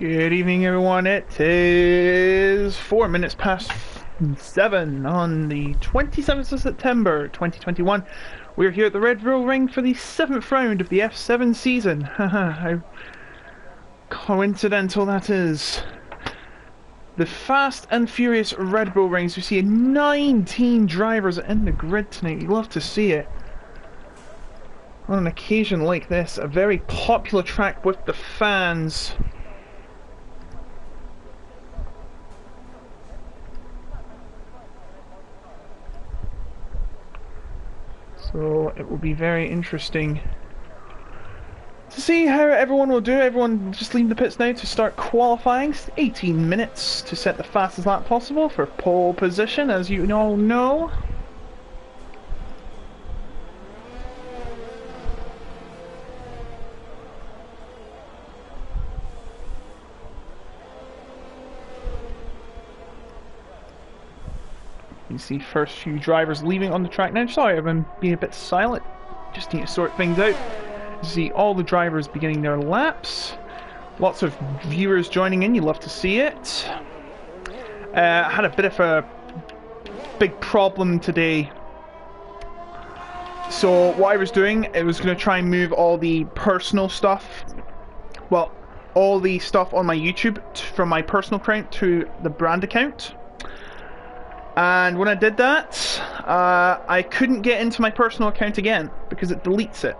Good evening, everyone. It is 4 minutes past 7 on the 27th of September 2021. We're here at the Red Bull Ring for the 7th round of the F7 season. Haha, how coincidental that is. The Fast and Furious Red Bull Rings. We see 19 drivers in the grid tonight. You love to see it. On an occasion like this, a very popular track with the fans. So it will be very interesting to see how everyone will do. Everyone just leave the pits now to start qualifying. 18 minutes to set the fastest lap possible for pole position, as you all know. You see first few drivers leaving on the track now. Sorry, I've been being a bit silent. Just need to sort things out. You see all the drivers beginning their laps. Lots of viewers joining in. You love to see it. I had a bit of a big problem today. So what I was doing, I was going to try and move all the personal stuff. Well, all the stuff on my YouTube from my personal account to the brand account. And when I did that, I couldn't get into my personal account again because it deletes it.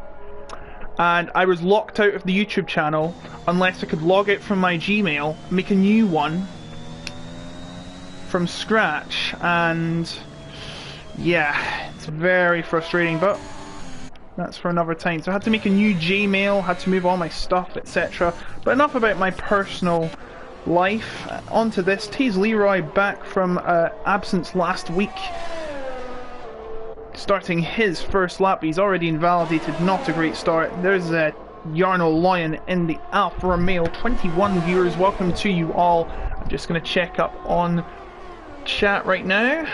And I was locked out of the YouTube channel unless I could log out from my Gmail, make a new one from scratch. And yeah, it's very frustrating, but that's for another time. So I had to make a new Gmail, had to move all my stuff, etc. But enough about my personal life. Onto this. Tease Leroy back from absence last week, starting his first lap. He's already invalidated. Not a great start. There's Jarno Lion in the Alfa Romeo. 21 viewers. Welcome to you all. I'm just going to check up on chat right now.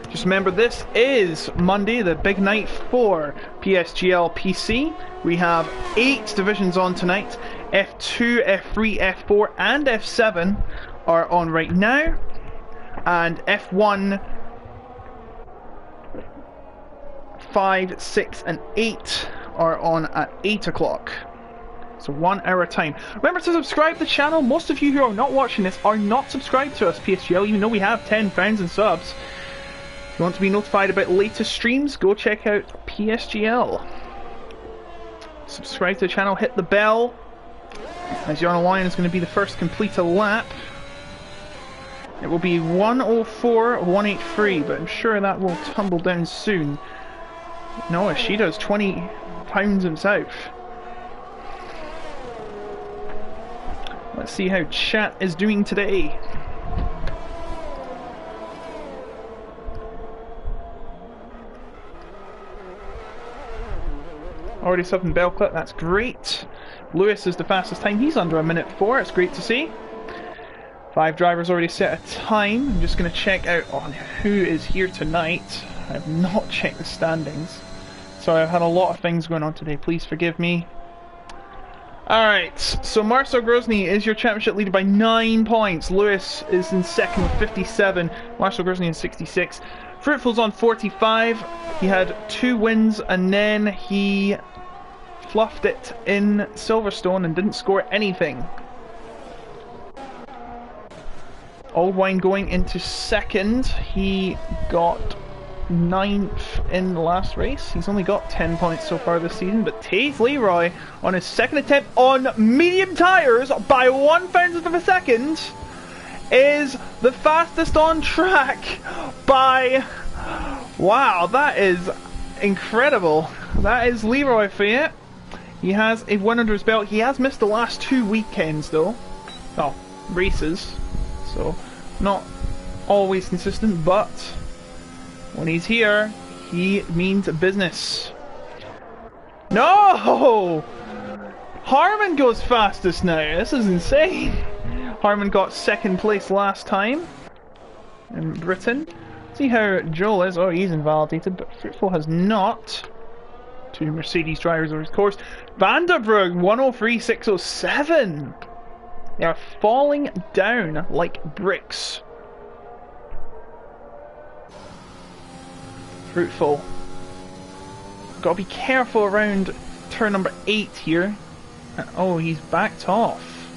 Just remember, this is Monday, the big night for PSGL PC. We have 8 divisions on tonight. F2, F3, F4 and F7 are on right now. And F1, 5, 6 and 8 are on at 8 o'clock. So 1 hour time. Remember to subscribe to the channel. Most of you who are not watching this are not subscribed to us, PSGL, even though we have 10,000 subs. If you want to be notified about latest streams, go check out PSGL. Subscribe to the channel, hit the bell, as Jarno Lion is going to be the first to complete a lap. It will be 1:04.183, but I'm sure that will tumble down soon. No, she does 20 pounds himself. Let's see how chat is doing today. Already subbing bell clip, that's great. Lewis is the fastest time, he's under 1:04, it's great to see. 5 drivers already set a time. I'm just going to check out on who is here tonight. I have not checked the standings. Sorry, I've had a lot of things going on today, please forgive me. Alright, so Marcel Grozny is your championship leader by 9 points. Lewis is in second with 57. Marcel Grozny in 66. Fruitful's on 45. He had 2 wins and then he fluffed it in Silverstone and didn't score anything. Old Wine going into second. He got 9th in the last race. He's only got 10 points so far this season. But Taze Leroy on his second attempt on medium tyres by 1/1000 of a second is the fastest on track by... Wow, that is incredible. That is Leroy for you. He has a win under his belt. He has missed the last 2 weekends though. Oh, races. So, not always consistent, but when he's here, he means business. No! Harman goes fastest now. This is insane. Harman got 2nd place last time in Britain. See how Joel is. Oh, he's invalidated, but Fruitful has not. Two Mercedes drivers over his course. Vanderbrugge 103.607. They are falling down like bricks. Fruitful. Gotta be careful around turn number 8 here. And, oh, he's backed off.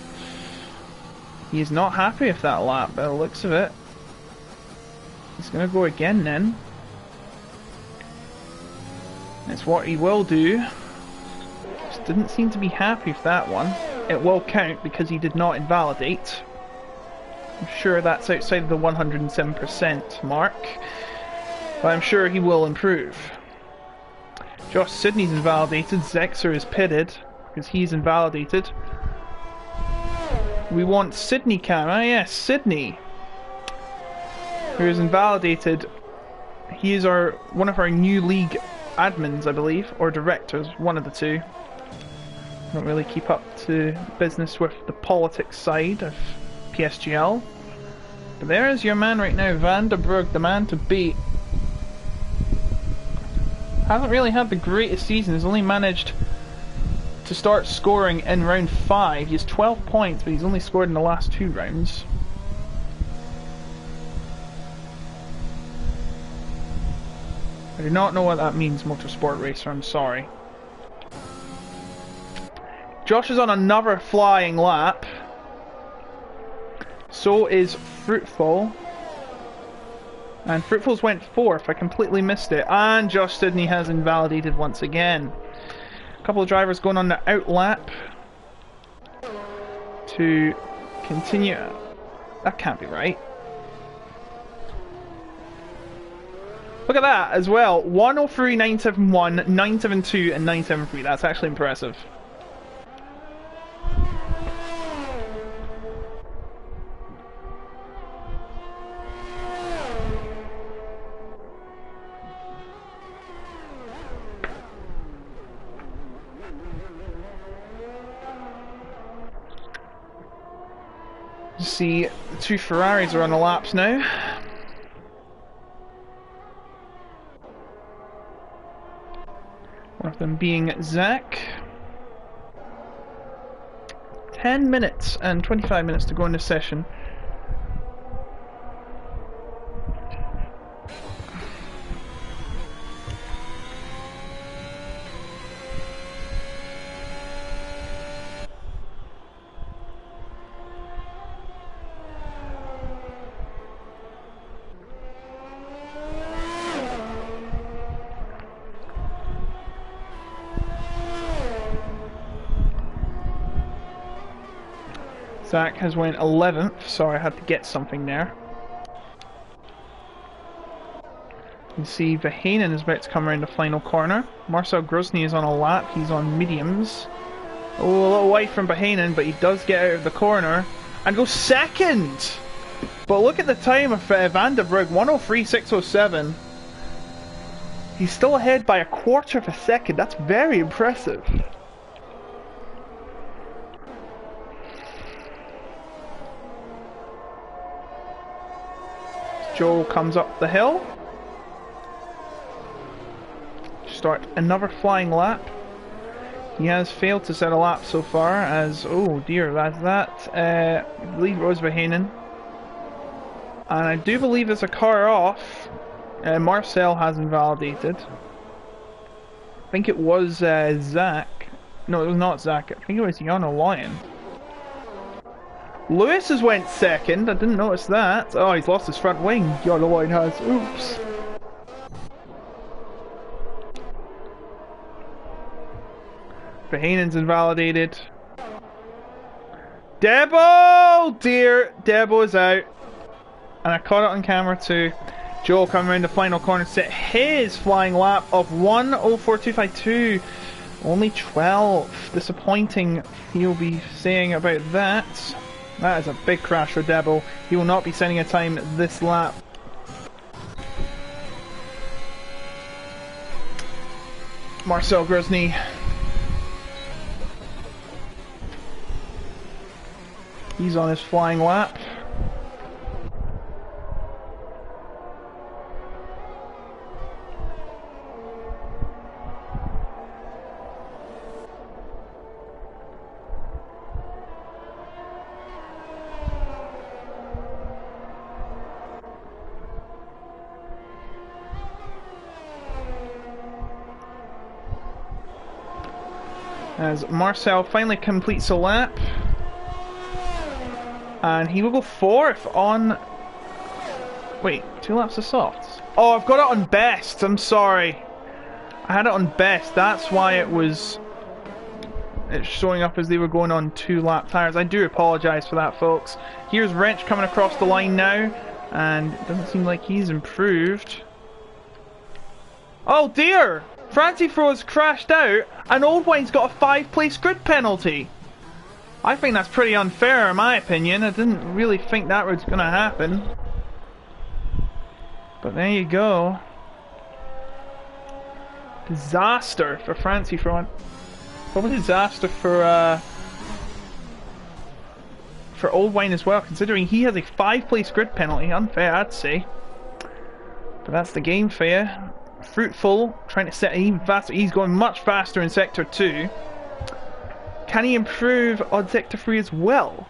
He is not happy with that lap by the looks of it. He's gonna go again then. That's what he will do. Just didn't seem to be happy with that one. It will count because he did not invalidate. I'm sure that's outside of the 107% mark. But I'm sure he will improve. Josh Sidney's invalidated. Zexer is pitted because he's invalidated. We want Sydney Cam. Ah yes, Sydney. Who is invalidated. He is one of our new league admins, I believe, or directors, one of the two. Don't really keep up to business with the politics side of PSGL. But there is your man right now, Vanderbrugge, the man to beat. Hasn't really had the greatest season, has only managed to start scoring in round 5. He has 12 points, but he's only scored in the last 2 rounds. I do not know what that means, Motorsport Racer, I'm sorry. Josh is on another flying lap. So is Fruitful. And Fruitful's went 4th, I completely missed it. And Josh Sidney has invalidated once again. A couple of drivers going on the out lap to continue. That can't be right. Look at that as well. 103, 971, 972 and 973. That's actually impressive. You see, the 2 Ferraris are on the laps now. One of them being Zach. 10 minutes and 25 minutes to go in this session. Zach has went 11th, sorry I had to get something there. You can see Vahanen is about to come around the final corner. Marcel Grozny is on a lap, he's on mediums. Oh, a little wide from Vahanen, but he does get out of the corner and goes second! But look at the time of Vanderbrugge, 103.607. He's still ahead by a quarter of a second, that's very impressive. Joe comes up the hill. Start another flying lap. He has failed to set a lap so far as, oh dear, that's that. I believe it was Vahanen. And I do believe there's a car off. Marcel has invalidated. I think it was Zach. No, it was not Zach. I think it was Yano Lion. Lewis has went second, I didn't notice that. Oh, he's lost his front wing, Yano Lion has. Oops. Vahanen's invalidated. Debo! Dear, Debo is out. And I caught it on camera too. Joe coming around the final corner to set his flying lap of 1:04.252. Only 12. Disappointing, he'll be saying about that. That is a big crash for Debo. He will not be setting a time this lap. Marcel Grozny. He's on his flying lap. As Marcel finally completes a lap. And he will go 4th on... Wait, 2 laps of softs? Oh, I've got it on best, I'm sorry. I had it on best, that's why it's showing up as they were going on 2 lap tyres. I do apologise for that, folks. Here's Wrench coming across the line now, and it doesn't seem like he's improved. Oh dear! Francie Fro's crashed out, and Old Wine's got a 5-place grid penalty. I think that's pretty unfair in my opinion. I didn't really think that was going to happen. But there you go. Disaster for Francie Fro. Probably disaster for Old Wine as well, considering he has a 5-place grid penalty. Unfair, I'd say. But that's the game for you. Fruitful, trying to set even faster. He's going much faster in Sector 2. Can he improve on Sector 3 as well?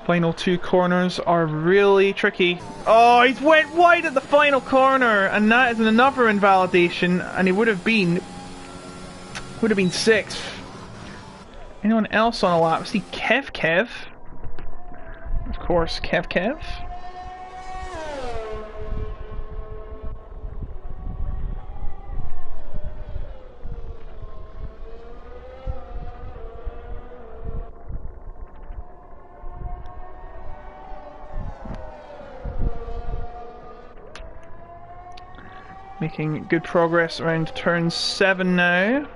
Final 2 corners are really tricky. Oh, he's went wide at the final corner, and that is another invalidation, and he would have been 6th. Anyone else on a lap? See Kev? Of course, Kev. Making good progress around turn 7 now.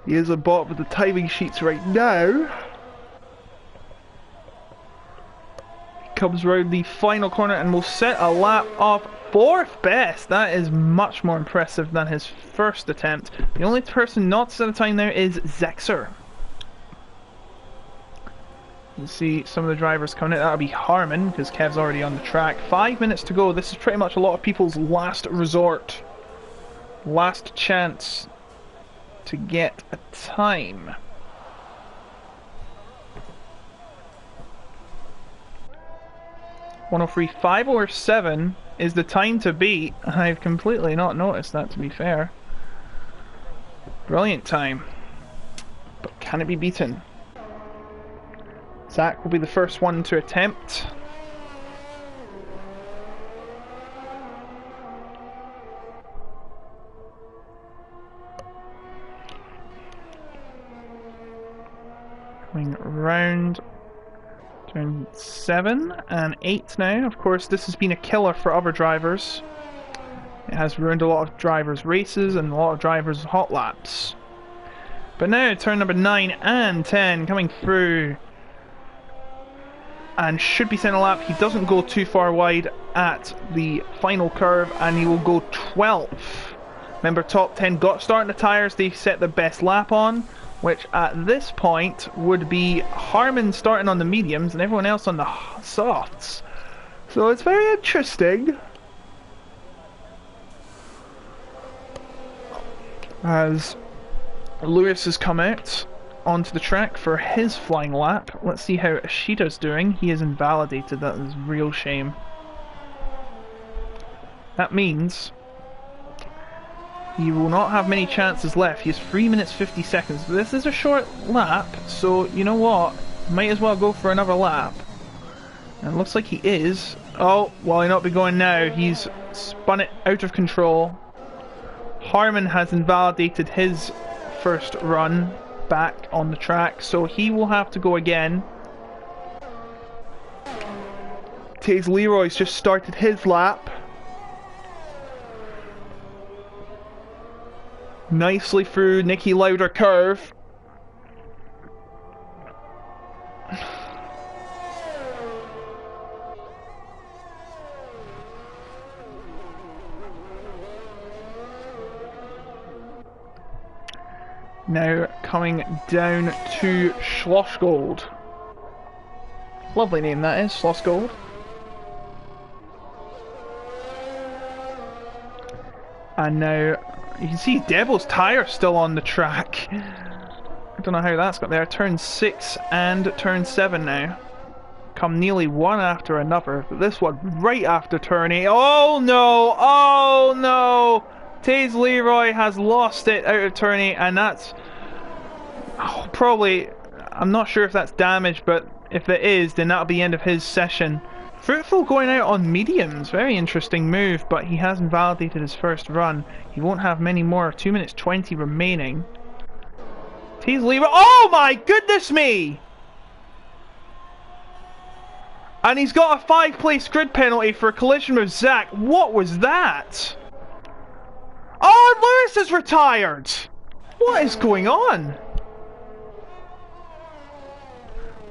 He is a bot with the timing sheets right now. He comes around the final corner and will set a lap of 4th best. That is much more impressive than his first attempt. The only person not to set a time there is Zexer. You see some of the drivers coming in. That'll be Harmon, because Kev's already on the track. 5 minutes to go. This is pretty much a lot of people's last resort. Last chance to get a time. .103, 5:07 is the time to beat. I've completely not noticed that, to be fair. Brilliant time. But can it be beaten? Zach will be the first one to attempt. Going round turn 7 and 8 now. Of course, this has been a killer for other drivers. It has ruined a lot of drivers' races and a lot of drivers' hot laps. But now turn number 9 and 10 coming through. And should be sent a lap. He doesn't go too far wide at the final curve, and he will go 12th. Remember, top 10 got starting the tyres they set the best lap on, which at this point would be Harmon starting on the mediums and everyone else on the softs. So it's very interesting. As Lewis has come out onto the track for his flying lap. Let's see how Ishida's doing. He is invalidated. That is a real shame. That means he will not have many chances left. He has 3 minutes 50 seconds. This is a short lap, so you know what? Might as well go for another lap. And it looks like he is. Oh, well, he'll not be going now. He's spun it out of control. Harmon has invalidated his first run back on the track, so he will have to go again. Taze Leroy's just started his lap. Nicely through Nicky Lauder curve. Now coming down to Schlossgold. Lovely name that is, Schlossgold. And now you can see Debo's tyre still on the track. I don't know how that's got there. Turn 6 and turn 7 now. come nearly one after another, but this one right after turn 8. Oh no! Oh no! Taze Leroy has lost it out of turn 8, and that's probably, I'm not sure if that's damage, but if it is, then that'll be the end of his session. Fruitful going out on mediums, very interesting move, but he hasn't validated his first run. He won't have many more, 2 minutes 20 remaining. Taze Leroy, oh my goodness me! And he's got a 5-place grid penalty for a collision with Zach. What was that? Oh, Lewis is retired! What is going on?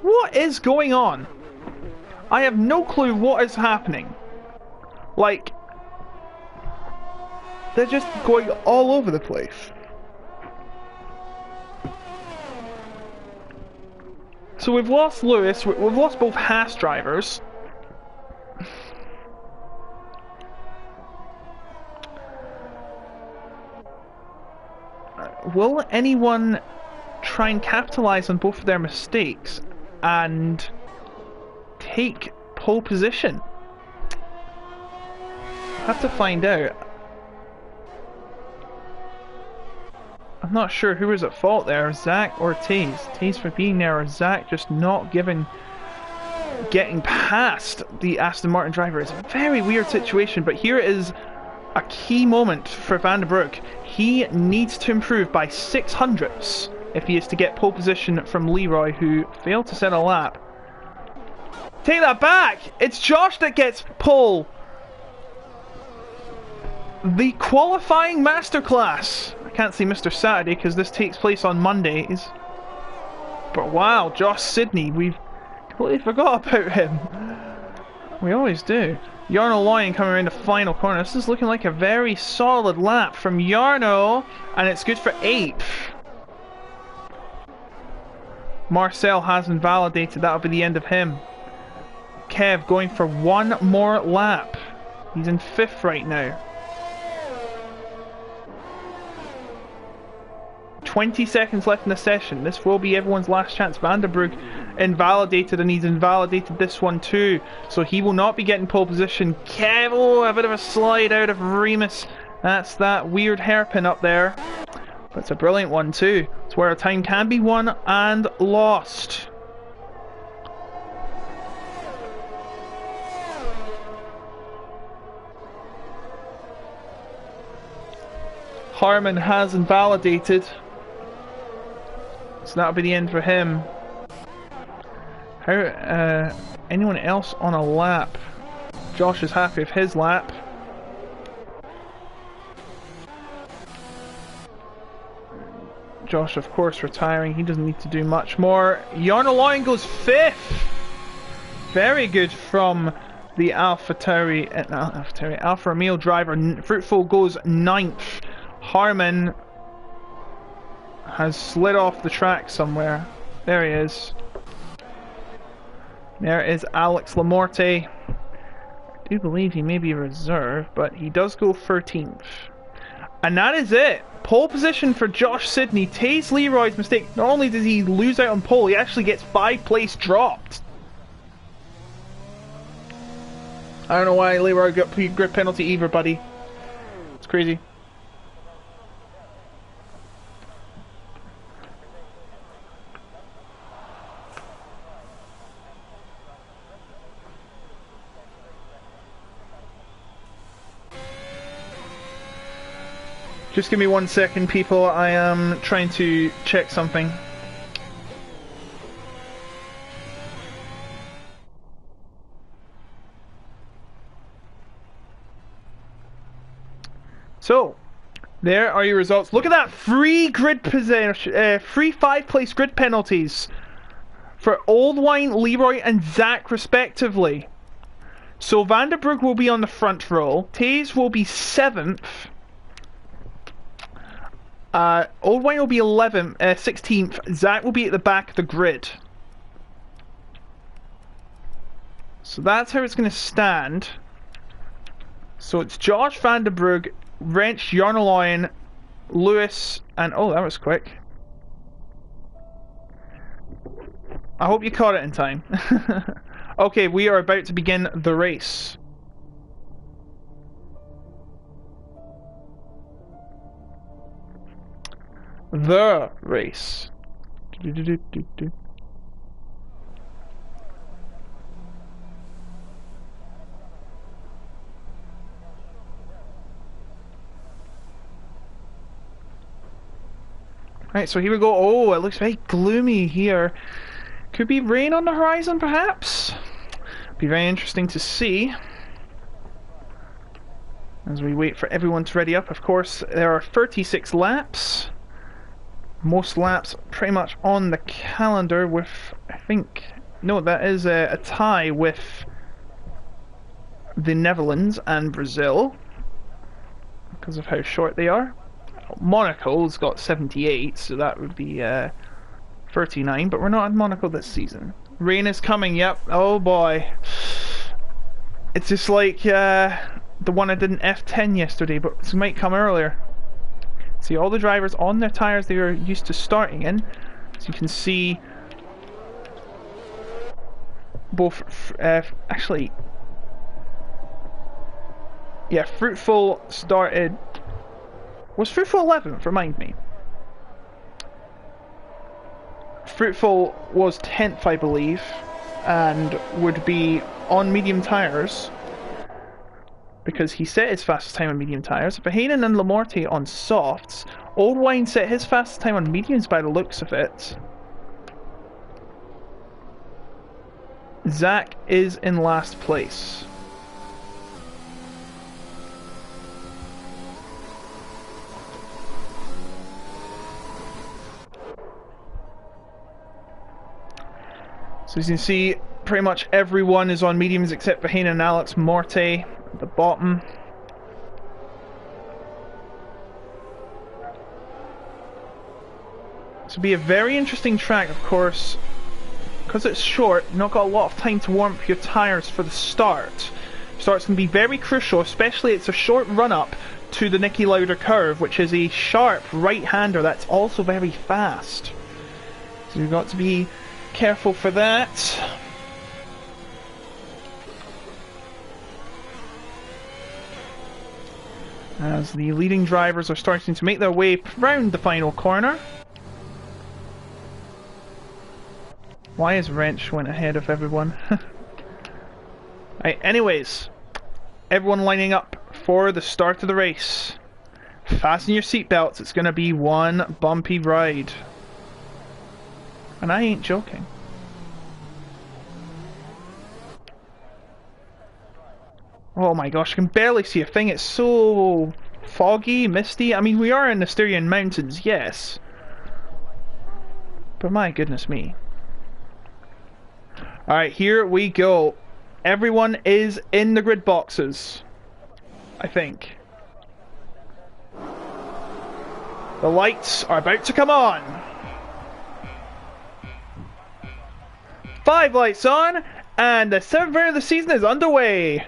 What is going on? I have no clue what is happening. Like, they're just going all over the place. So we've lost Lewis, we've lost both Haas drivers. Will anyone try and capitalize on both of their mistakes and take pole position? Have to find out. I'm not sure who was at fault there, Zach or Taze. Taze for being there, or Zach just not getting past the Aston Martin driver. It's a very weird situation, but here is a key moment for Van der Broek. He needs to improve by 600ths if he is to get pole position from Leroy, who failed to set a lap. Take that back! It's Josh that gets pole! The qualifying masterclass! I can't see Mr. Saturday because this takes place on Mondays. But wow, Josh Sidney, we've completely forgot about him. We always do. Jarno Loyen coming around the final corner. This is looking like a very solid lap from Jarno, and it's good for 8th. Marcel hasn't validated, that'll be the end of him. Kev going for one more lap. He's in 5th right now. 20 seconds left in the session. This will be everyone's last chance. Van der Broek invalidated, and he's invalidated this one too. So he will not be getting pole position. Kev, oh, a bit of a slide out of Remus. That's that weird hairpin up there. But it's a brilliant one too. It's where a time can be won and lost. Harmon has invalidated. So that'll be the end for him. How, anyone else on a lap? Josh is happy with his lap. Josh, of course, retiring. He doesn't need to do much more. Jarno Loyen goes 5th. Very good from the Alfa Romeo driver. Fruitful goes 9th. Harmon has slid off the track somewhere. There he is. There is Alex Lamorte. I do believe he may be a reserve, but he does go 13th. And that is it. Pole position for Josh Sidney. Taze Leroy's mistake. Not only does he lose out on pole, he actually gets 5 place dropped. I don't know why Leroy got grid penalty either, buddy. It's crazy. Just give me 1 second, people. I am trying to check something. So, there are your results. Look at that! Free grid position, free 5-place grid penalties for Oldwine, Leroy, and Zach, respectively. So Van der Broek will be on the front row. Taze will be 7th. Oldwine will be 16th. Zach will be at the back of the grid. So that's how it's going to stand. So it's Josh, Van der Broek, Wrench, Jarno Loyen, Lewis, and oh, that was quick. I hope you caught it in time. Okay, we are about to begin the race. The race. Right, so here we go. Oh, it looks very gloomy here. Could be rain on the horizon, perhaps? Be very interesting to see. As we wait for everyone to ready up, of course, there are 36 laps. Most laps pretty much on the calendar with, I think... No, that is a tie with the Netherlands and Brazil. Because of how short they are. Monaco's got 78, so that would be 39, but we're not in Monaco this season. Rain is coming, yep. Oh boy. It's just like the one I did in F10 yesterday, but it might come earlier. See all the drivers on their tyres they are used to starting in. So you can see both, actually, yeah, Fruitful started... Was Fruitful 11th? Remind me. Fruitful was 10th, I believe, and would be on medium tyres because he set his fastest time on medium tyres. Verheyen and Lamorte on softs. Old Wine set his fastest time on mediums by the looks of it. Zach is in last place. So as you can see, pretty much everyone is on mediums except for Verheyen and Alex Morte at the bottom. This will be a very interesting track, of course, because it's short. You've not got a lot of time to warm up your tyres for the start. Start's going to be very crucial, especially it's a short run-up to the Niki Lauda curve, which is a sharp right-hander that's also very fast. So you've got to be careful for that. As the leading drivers are starting to make their way round the final corner. Why is Wrench went ahead of everyone? Right, anyways, everyone lining up for the start of the race. Fasten your seatbelts, it's gonna be one bumpy ride. And I ain't joking. Oh my gosh, I can barely see a thing. It's so foggy, misty. I mean, we are in the Styrian Mountains, yes. But my goodness me. Alright, here we go. Everyone is in the grid boxes, I think. The lights are about to come on. 5 lights on, and the 7th round of the season is underway.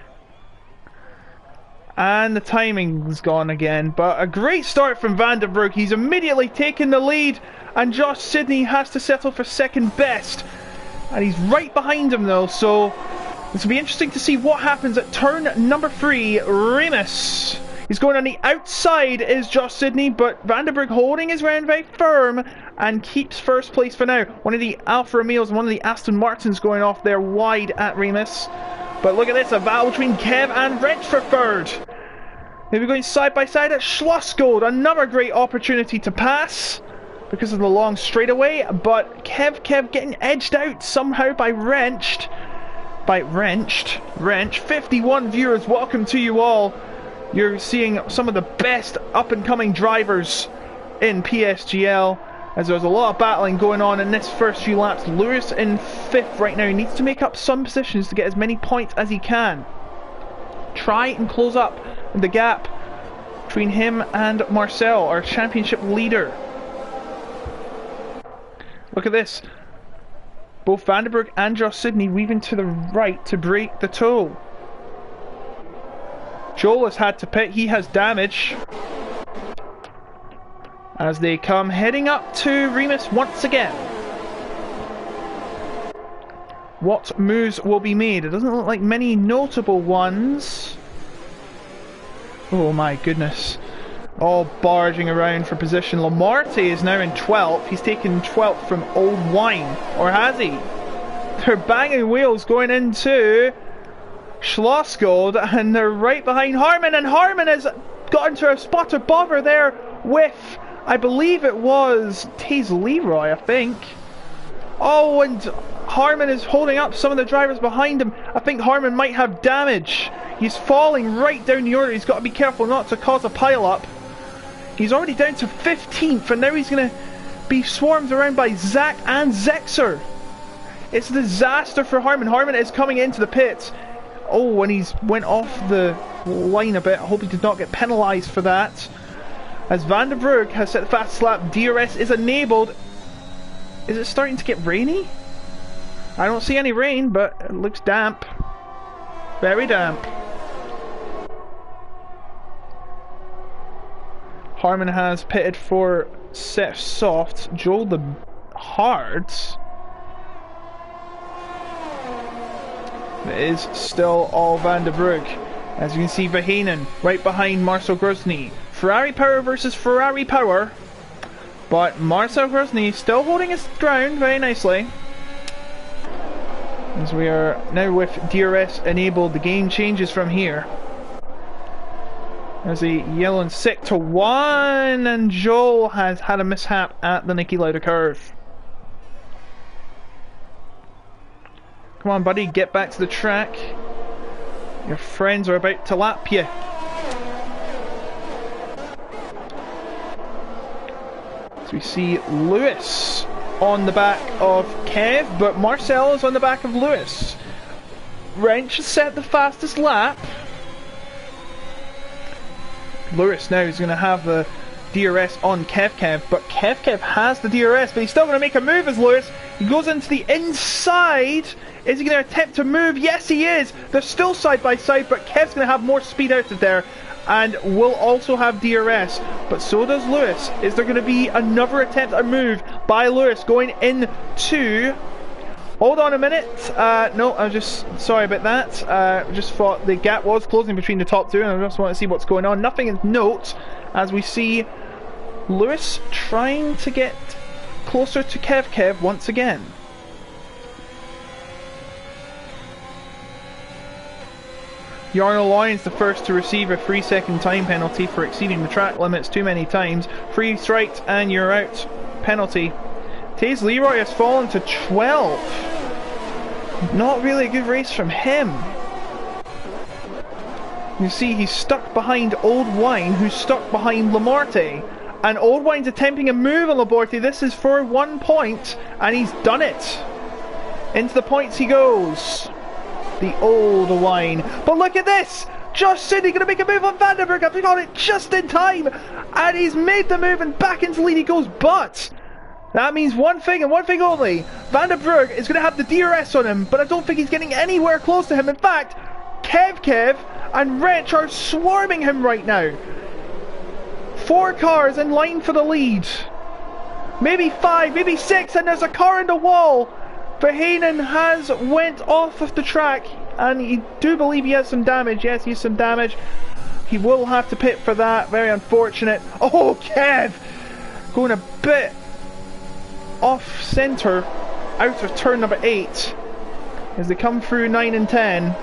And the timing's gone again, but a great start from Vandenbroek. He's immediately taken the lead, and Josh Sidney has to settle for second best. And he's right behind him though, so this will be interesting to see what happens at turn number 3. Remus. He's going on the outside is Josh Sidney, but Vandenbroek holding his ground very firm and keeps first place for now. One of the Alfa Romeos and one of the Aston Martins going off there wide at Remus. But look at this, a battle between Kev and Wrench for third. Maybe going side by side at Schlossgold. Another great opportunity to pass because of the long straightaway. But Kev getting edged out somehow by Wrenched. Wrench. 51 viewers, welcome to you all. You're seeing some of the best up-and-coming drivers in PSGL, as there's a lot of battling going on in this first few laps. Lewis in 5th right now. He needs to make up some positions to get as many points as he can. Try and close up the gap between him and Marcel, our championship leader. Look at this. Both Vandenbroek and Josh Sidney weaving to the right to break the tow. Joel has had to pit, he has damage. As they come heading up to Remus once again. What moves will be made? It doesn't look like many notable ones. Oh my goodness. All barging around for position. Lamarte is now in 12th. He's taken 12th from Old Wine. Or has he? They're banging wheels going into Schlossgold, and they're right behind Harmon, and Harmon has got into a spot above her there with, I believe it was Taze Leroy, I think. Oh, and Harmon is holding up some of the drivers behind him. I think Harmon might have damage. He's falling right down the order. He's got to be careful not to cause a pile-up. He's already down to 15th, and now he's going to be swarmed around by Zach and Zexer. It's a disaster for Harmon. Harmon is coming into the pits. Oh, and he's went off the line a bit. I hope he did not get penalised for that. As Van der Brugge has set the fast lap, DRS is enabled. Is it starting to get rainy? I don't see any rain, but it looks damp. Very damp. Harmon has pitted for Seth Soft. Joel the Hards. It is still all Van der Brugge. As you can see, Verheyen right behind Marcel Grosny. Ferrari Power versus Ferrari Power. But Marcel Grosny still holding his ground very nicely. As we are now with DRS enabled, the game changes from here. There's a yellow and 6 to 1, and Joel has had a mishap at the Niki Lauda curve. Come on, buddy, get back to the track. Your friends are about to lap you. So we see Lewis on the back of Kev, but Marcel is on the back of Lewis. Wrench has set the fastest lap. Lewis now is going to have the DRS on Kev, but Kev has the DRS, but he's still going to make a move as Lewis. He goes into the inside. Is he going to attempt to move? Yes, he is. They're still side by side, but Kev's going to have more speed out of there and will also have DRS, but so does Lewis. Is there going to be another attempt at a move by Lewis going into... Hold on a minute. No, I'm just sorry about that. Just thought the gap was closing between the top two, and I just want to see what's going on. Nothing in note as we see Lewis trying to get closer to Kev once again. Jarno Lyons the first to receive a 3-second time penalty for exceeding the track limits too many times. 3 strikes and you're out. Penalty. Taze Leroy has fallen to 12. Not really a good race from him. You see he's stuck behind Old Wine, who's stuck behind Lamarte. And Old Wine's attempting a move on Lamarte. This is for 1 point, and he's done it. Into the points he goes. The Old Wine. But look at this! Josh Sidney going to make a move on Van der Brugge. He got it just in time. And he's made the move and back into the lead he goes. But that means one thing and one thing only. Van der Brugge is going to have the DRS on him, but I don't think he's getting anywhere close to him. In fact, Kev and Wrench are swarming him right now. 4 cars in line for the lead. Maybe 5, maybe 6, and there's a car in the wall. Verheyen has went off of the track, and I do believe he has some damage. Yes, he has some damage. He will have to pit for that. Very unfortunate. Oh, Kev! Going a bit off centre, out of turn number 8, as they come through 9 and 10.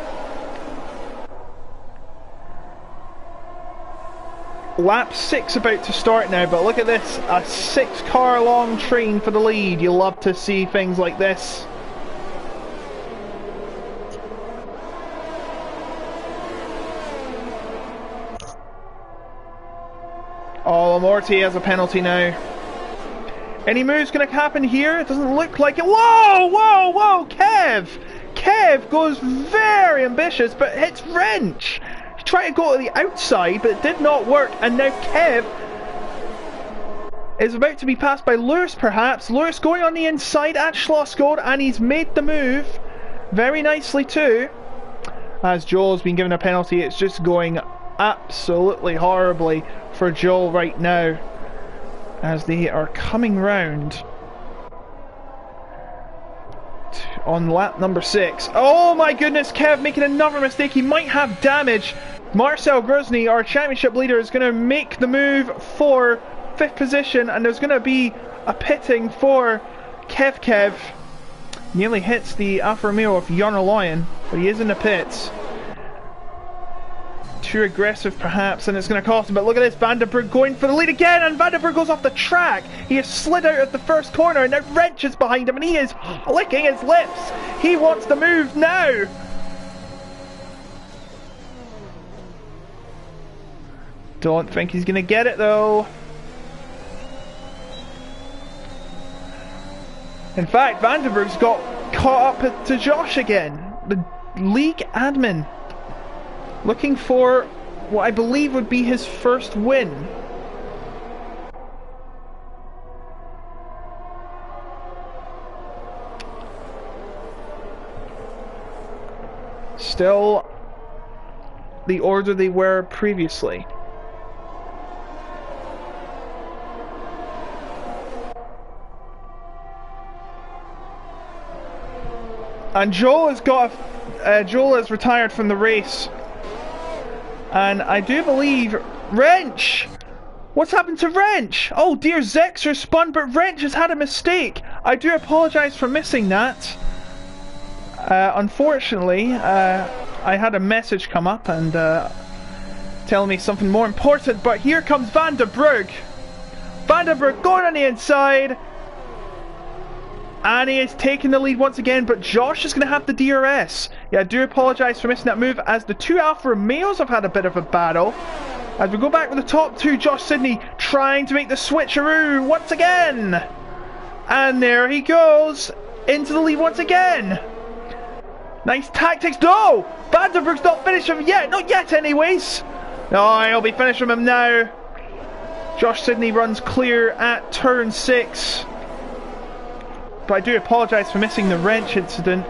Lap 6 about to start now, but look at this, a 6-car long train for the lead. You love to see things like this. Oh, Lamarte has a penalty now. Any moves going to happen here? It doesn't look like it. Whoa, whoa, whoa, Kev goes very ambitious, but hits Wrench. Try to go to the outside, but it did not work, and now Kev is about to be passed by Lewis perhaps. Lewis going on the inside at Schlossgold, and he's made the move very nicely too. As Joel's been given a penalty, it's just going absolutely horribly for Joel right now as they are coming round. on lap number 6. Oh my goodness, Kev making another mistake. He might have damage. Marcel Gruzny, our championship leader, is going to make the move for 5th position, and there's going to be a pitting for Kev. Nearly hits the Alfa Romeo of Jarno Lion, but he is in the pits. Too aggressive perhaps, and it's going to cost him, but look at this, Vandenberg going for the lead again, and Vandenberg goes off the track. He has slid out of the first corner, and now Wrench is behind him, and he is licking his lips. He wants to move now. Don't think he's going to get it though. In fact, Vandenberg's got caught up to Josh again. The league admin. Looking for what I believe would be his first win. Still the order they were previously. And Joel has retired from the race. And I do believe Wrench! What's happened to Wrench? Oh dear, Zexer spun, but Wrench has had a mistake. I do apologise for missing that. Unfortunately, I had a message come up and tell me something more important, but here comes Vandenberg. Vandenberg going on the inside. And he is taking the lead once again, but Josh is going to have the DRS. Yeah, I do apologise for missing that move, as the two Alfa Romeos have had a bit of a battle. As we go back with the top two, Josh Sidney trying to make the switcheroo once again. And there he goes, into the lead once again. Nice tactics. No! Vandenberg's not finished him yet. Not yet, anyways. No, he'll be finishing him now. Josh Sidney runs clear at turn 6. But I do apologise for missing the Wrench incident.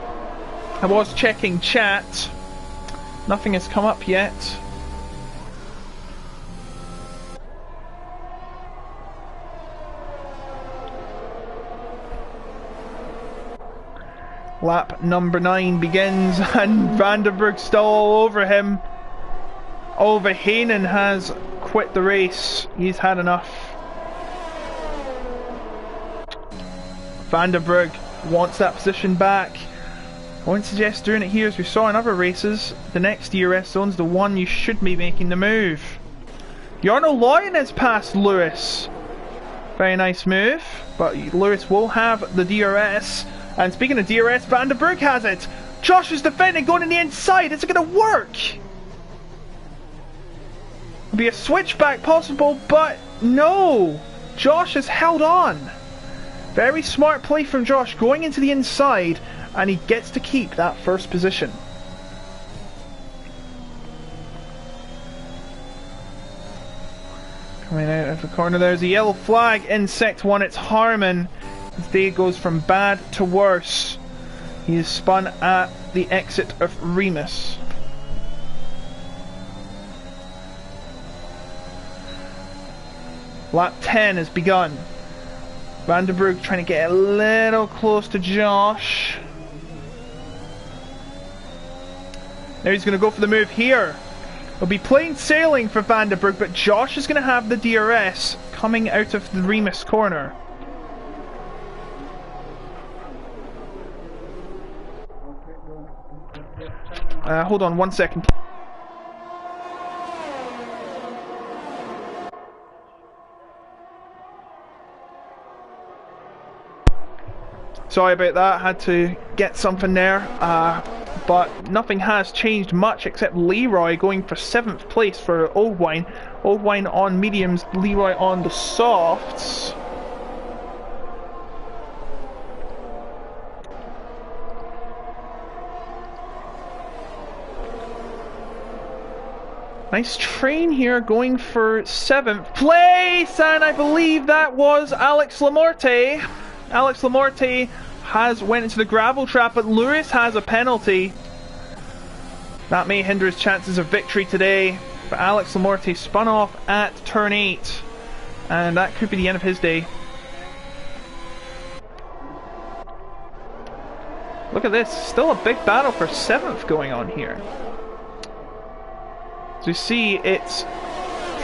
I was checking chat. Nothing has come up yet. Lap number 9 begins, and Vandenberg's still all over him. Oh, Verheyen has quit the race. He's had enough. Vandenberg wants that position back. I wouldn't suggest doing it here, as we saw in other races. The next DRS zone's the one you should be making the move. Jarno Lion has passed Lewis. Very nice move, but Lewis will have the DRS. And speaking of DRS, Vandenberg has it. Josh is defending, going in the inside. Is it going to work? There'll be a switchback possible, but no. Josh has held on. Very smart play from Josh, going into the inside, and he gets to keep that first position. Coming out of the corner, there's a yellow flag in Sect 1. It's Harman. His day goes from bad to worse. He is spun at the exit of Remus. Lap 10 has begun. Vandenberg trying to get a little close to Josh. Now he's going to go for the move here. It'll be plain sailing for Vandenberg, but Josh is going to have the DRS coming out of the Remus corner. Hold on 1 second. Sorry about that, had to get something there, but nothing has changed much except Leroy going for 7th place for Old Wine. Old Wine on mediums, Leroy on the softs. Nice train here going for 7th place, and I believe that was Alex Lamorte. Alex Lamorte has went into the gravel trap, but Lewis has a penalty. That may hinder his chances of victory today, but Alex Lamorte spun off at turn 8, and that could be the end of his day. Look at this, still a big battle for 7th going on here. As you see, it's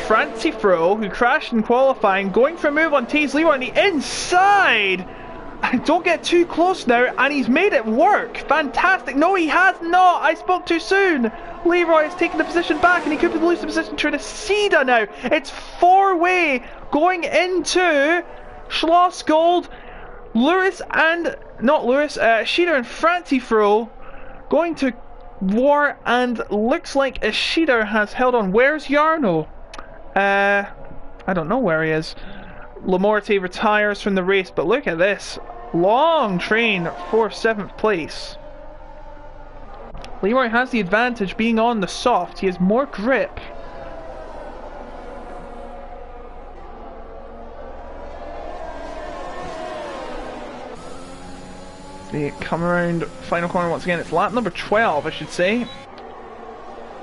Francie Fro, who crashed in qualifying, going for a move on Taze Leroy on the inside! Don't get too close now, and he's made it work! Fantastic! No, he has not! I spoke too soon! Leroy has taken the position back, and he could lose the position to the Sida now! It's 4-way going into Schlossgold. Lewis and... not Lewis, Shida and Francie Fro going to war, and looks like Ishida has held on. Where's Jarno? I don't know where he is. Lamorte retires from the race, but look at this. Long train for 7th place. Leroy has the advantage being on the soft. He has more grip. They come around final corner once again. It's lap number 12, I should say.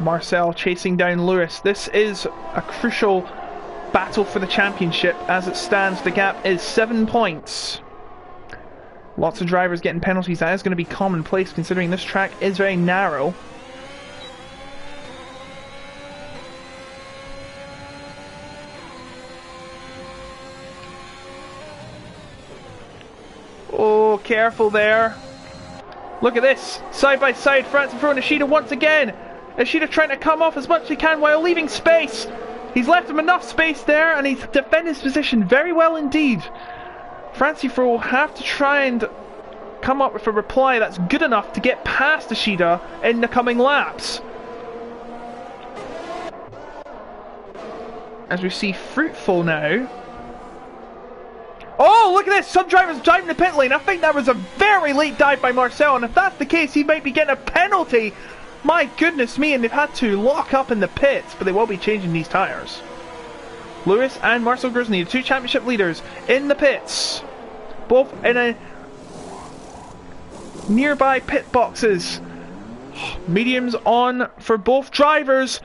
Marcel chasing down Lewis. This is a crucial battle for the championship. As it stands, the gap is 7 points. Lots of drivers getting penalties. That is going to be commonplace considering this track is very narrow. Oh, careful there. Look at this. Side by side, Francie Fro and Ishida once again. Ishida trying to come off as much as he can while leaving space. He's left him enough space there, and he's defended his position very well indeed. Francie Fro will have to try and come up with a reply that's good enough to get past Ishida in the coming laps. As we see Fruitful now. Oh, look at this! Some drivers driving the pit lane. I think that was a very late dive by Marcel, and if that's the case, he might be getting a penalty. My goodness me, and they've had to lock up in the pits, but they will be changing these tyres. Lewis and Marcel Grosny, the 2 championship leaders, in the pits. Both in a nearby pit boxes. Mediums on for both drivers,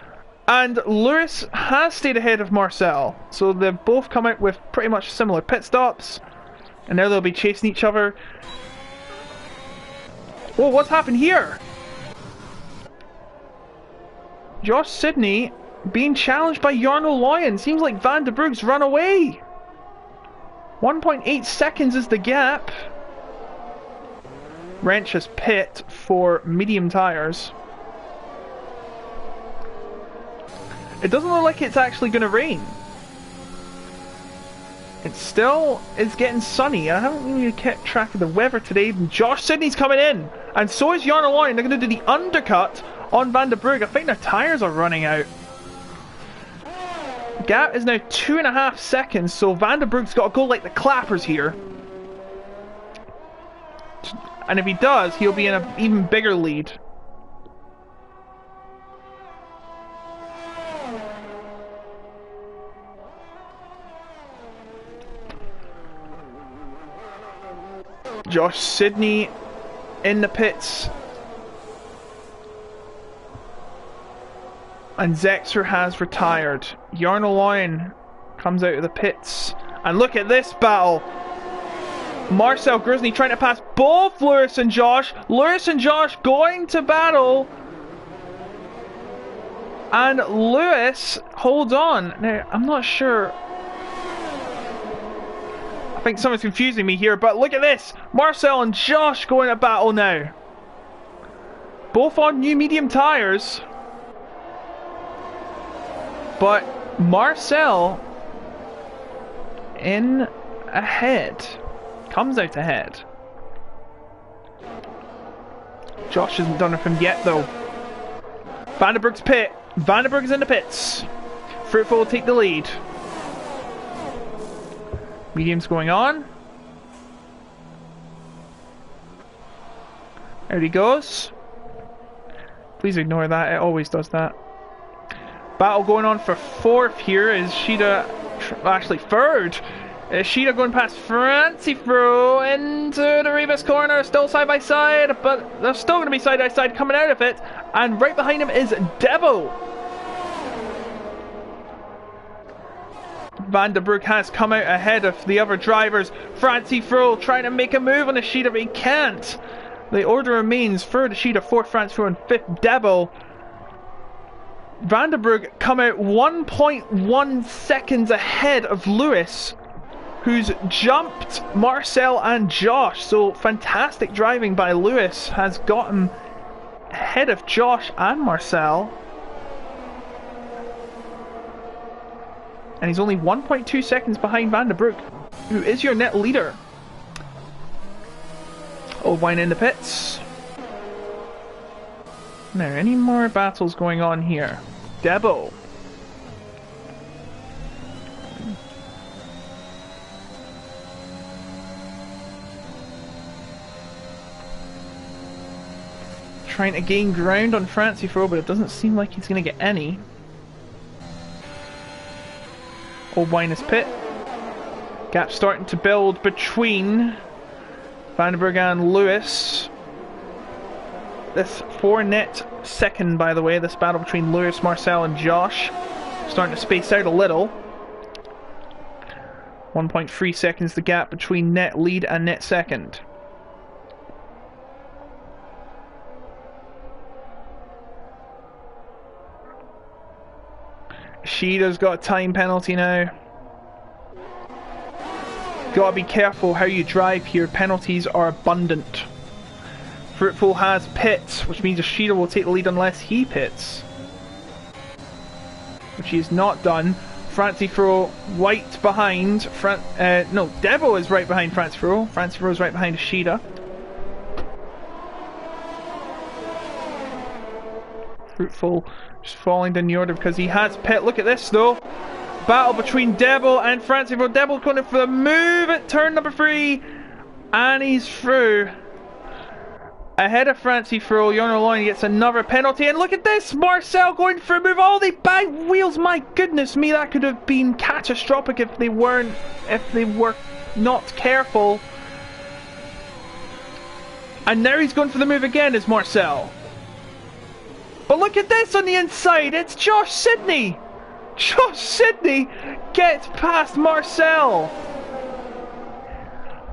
and Lewis has stayed ahead of Marcel. So they've both come out with pretty much similar pit stops, and now they'll be chasing each other. Whoa, what's happened here? Josh Sidney being challenged by Jarno Loyen. Seems like Van den Broek's run away. 1.8 seconds is the gap. Wrench has pit for medium tyres. It doesn't look like it's actually going to rain. It still is getting sunny. I haven't really kept track of the weather today. Josh Sidney's coming in, and so is Jarno Loyen. They're going to do the undercut on Van den Broek. I think their tyres are running out. Gap is now 2.5 seconds, so Van den Broek's got to go like the clappers here. And if he does, he'll be in an even bigger lead. Josh Sidney in the pits. And Zexer has retired. Jarno Loyen comes out of the pits. And look at this battle. Marcel Grosny trying to pass both Lewis and Josh. Lewis and Josh going to battle. And Lewis holds on. Now, I'm not sure. I think someone's confusing me here, but look at this. Marcel and Josh going to battle now. Both on new medium tyres. But Marcel in ahead. Comes out ahead. Josh hasn't done it from yet though. Van den Broek's pit. Van den Broek is in the pits. Fruitful will take the lead. Medium's going on. There he goes. Please ignore that, it always does that. Battle going on for 4th here is Shida, actually 3rd. Ishida going past Francie Fro into the Rebus corner, still side by side, but they're still going to be side by side coming out of it. And right behind him is Devo. Van den Broek has come out ahead of the other drivers. Francie Fro trying to make a move on Ishida, but he can't. The order remains: third Ishida, fourth Francfort, and fifth Debo. Vandenberg come out 1.1 seconds ahead of Lewis, who's jumped Marcel and Josh. So fantastic driving by Lewis has got him ahead of Josh and Marcel. And he's only 1.2 seconds behind Vandenberg, who is your net leader. Old Wine in the pits. Now, any more battles going on here? Debo. Trying to gain ground on Francifro, but it doesn't seem like he's going to get any. Old Wine is pit. Gap starting to build between Vandenberg and Lewis. This 4-net second, by the way, this battle between Lewis, Marcel and Josh. Starting to space out a little. 1.3 seconds the gap between net lead and net second. Ishida's got a time penalty now. Gotta be careful how you drive here, penalties are abundant. Fruitful has pits, which means Ishida will take the lead unless he pits, which he has not done. Francifro right behind, no, Debo is right behind Francifro. Francifro is right behind Ishida. Fruitful just falling down the order because he has pit. Look at this though. Battle between Debo and Francifro. Debo going for the move at turn number 3. And he's through. Ahead of Francifro. Jono Loin gets another penalty. And look at this. Marcel going for a move. All the back wheels. My goodness me. That could have been catastrophic if they were not careful. And now he's going for the move again as Marcel. But look at this on the inside. It's Josh Sidney. Josh Sidney gets past Marcel.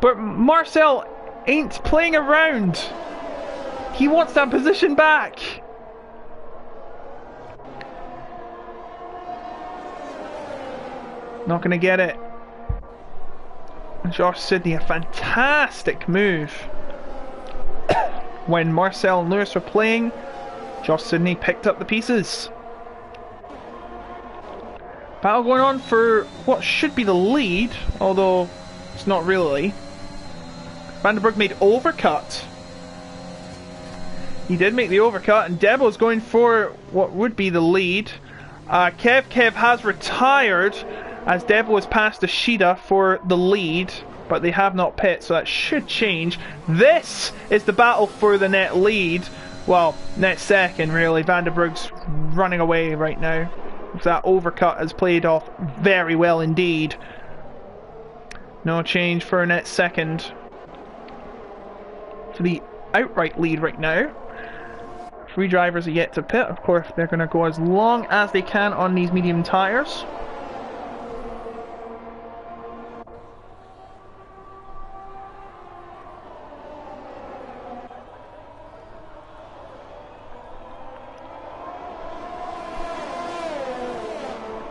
But Marcel ain't playing around. He wants that position back. Not going to get it. Josh Sidney, a fantastic move. When Marcel and Lewis were playing, Josh Sidney picked up the pieces. Battle going on for what should be the lead, although it's not really. Vandenberg made overcut. He did make the overcut, and Debo's going for what would be the lead. Kev has retired as Debo has passed Ishida for the lead, but they have not pit, so that should change. This is the battle for the net lead. Well, net second really. Vandenberg's running away right now. That overcut has played off very well indeed. No change for net second. For the outright lead right now. 3 drivers are yet to pit. Of course, they're going to go as long as they can on these medium tyres.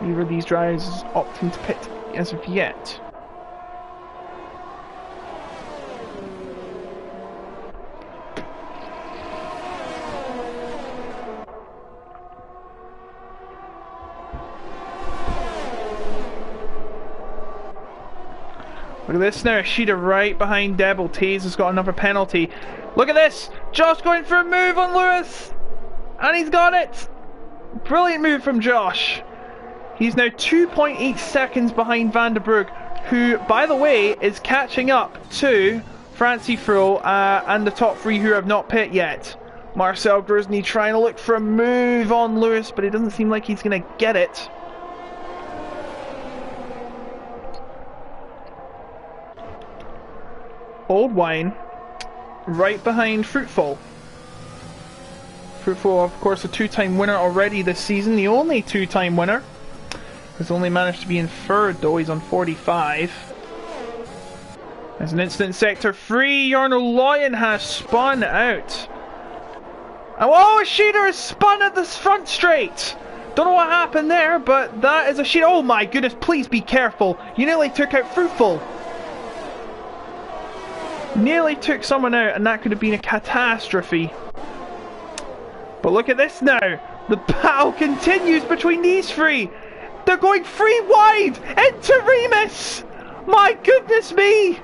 Neither of these drivers is opting to pit as of yet. Look at this now, Ishida right behind Debo. Taze has got another penalty. Look at this! Josh going for a move on Lewis! And he's got it! Brilliant move from Josh. He's now 2.8 seconds behind Vandenberg, who, by the way, is catching up to Francifro and the top 3 who have not pit yet. Marcel Grosny trying to look for a move on Lewis, but it doesn't seem like he's going to get it. Old Wine right behind Fruitful. Fruitful, of course, a 2-time winner already this season, the only 2-time winner. Has only managed to be in third though, he's on 45. There's an instant sector 3. Jarno Loyen has spun out. Oh, Sheeder is spun at the front straight. Don't know what happened there, but that is a Sheeder. Oh my goodness, please be careful. You nearly took out Fruitful. Nearly took someone out, and that could have been a catastrophe. But look at this now. The battle continues between these three. They're going 3 wide into Remus. My goodness me.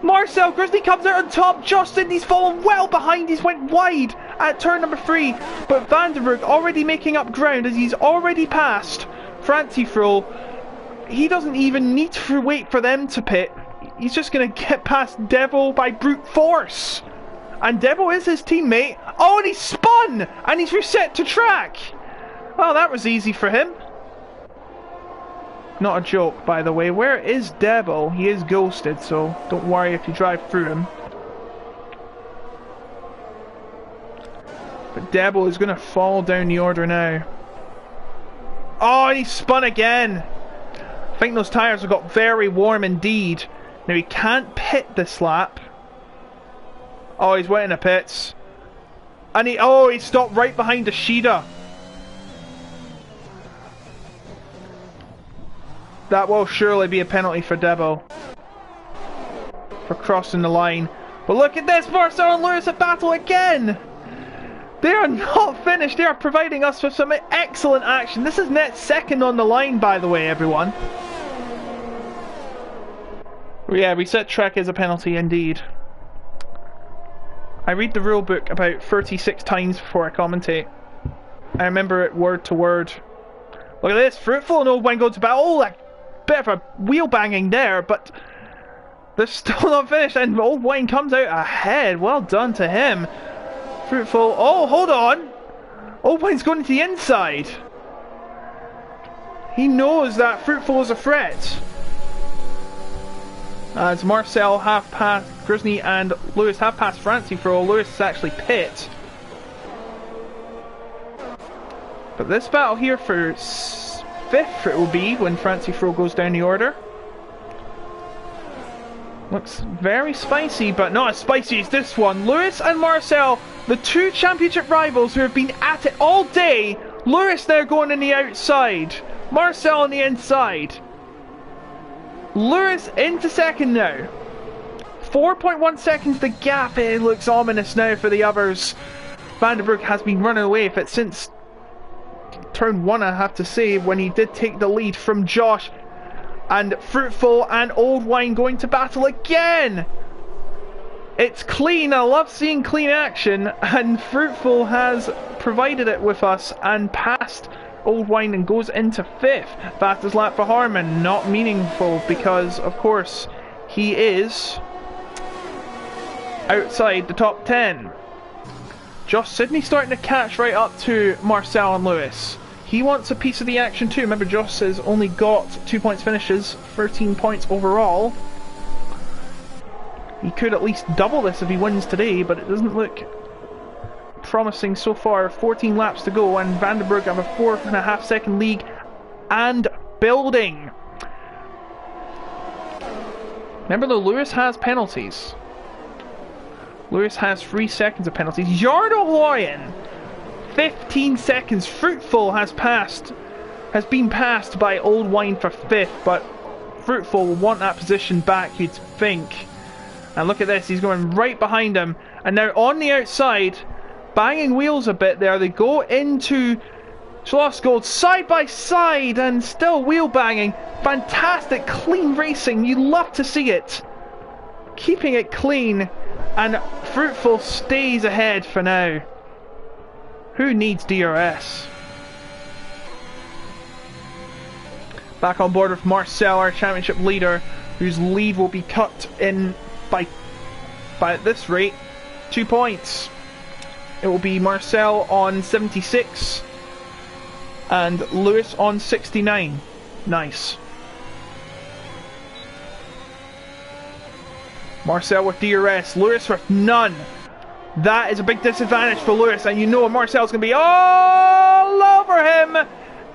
Marcel Grizzly comes out on top. Justin, he's fallen well behind. He's went wide at turn number 3. But Vandenberg already making up ground as he's already passed Francie Frohl. He doesn't even need to wait for them to pit. He's just going to get past Devil by brute force. And Devil is his teammate. Oh, and he's spun! And he's reset to track. Well, that was easy for him. Not a joke, by the way. Where is Devil? He is ghosted, so don't worry if you drive through him. But Devil is going to fall down the order now. Oh, and he spun again. I think those tyres have got very warm indeed. Now he can't pit this lap. Oh, he's wet in the pits. And he stopped right behind Ishida. That will surely be a penalty for Debo for crossing the line. But look at this, Marcel and Lewis at battle again. They are not finished. They are providing us with some excellent action. This is net second on the line, by the way, everyone. Yeah, reset track is a penalty indeed. I read the rule book about 36 times before I commentate. I remember it word to word. Look at this, Fruitful and Old Wine go to battle. Oh, a bit of a wheel banging there, but they're still not finished, and Old Wine comes out ahead. Well done to him. Fruitful, oh, hold on. Old Wine's going to the inside. He knows that Fruitful is a threat. As Marcel half past Grisney and Lewis half past Francie Frohl. Lewis is actually pit. But this battle here for 5th it will be when Francie Frohl goes down the order. Looks very spicy, but not as spicy as this one. Lewis and Marcel, the 2 championship rivals who have been at it all day. Lewis there going on the outside. Marcel on the inside. Lewis into second now. 4.1 seconds the gap. It looks ominous now for the others. Vandenberg has been running away with it since turn 1, I have to say, when he did take the lead from Josh. And Fruitful and Old Wine going to battle again. It's clean. I love seeing clean action, and Fruitful has provided it with us and passed Old Wine and goes into 5th. Fastest lap for Harmon, not meaningful because of course he is outside the top 10. Josh Sidney starting to catch right up to Marcel and Lewis. He wants a piece of the action too. Remember, Josh has only got 2 points finishes, 13 points overall. He could at least double this if he wins today, but it doesn't look promising so far. 14 laps to go, and Vandenberg have a 4.5 second lead and building. Remember though, Lewis has penalties. Lewis has 3 seconds of penalties. Jarno Loyen, 15 seconds. Fruitful has been passed by Old Wine for 5th, but Fruitful will want that position back, you'd think. And look at this, he's going right behind him. And now on the outside, banging wheels a bit there. They go into Schlossgold side by side and still wheel banging. Fantastic, clean racing. You love to see it. Keeping it clean. And Fruitful stays ahead for now. Who needs DRS? Back on board with Marcel, our championship leader, whose lead will be cut in by at this rate 2 points. It will be Marcel on 76 and Lewis on 69. Nice. Marcel with DRS, Lewis with none. That is a big disadvantage for Lewis, and you know Marcel's going to be all over him.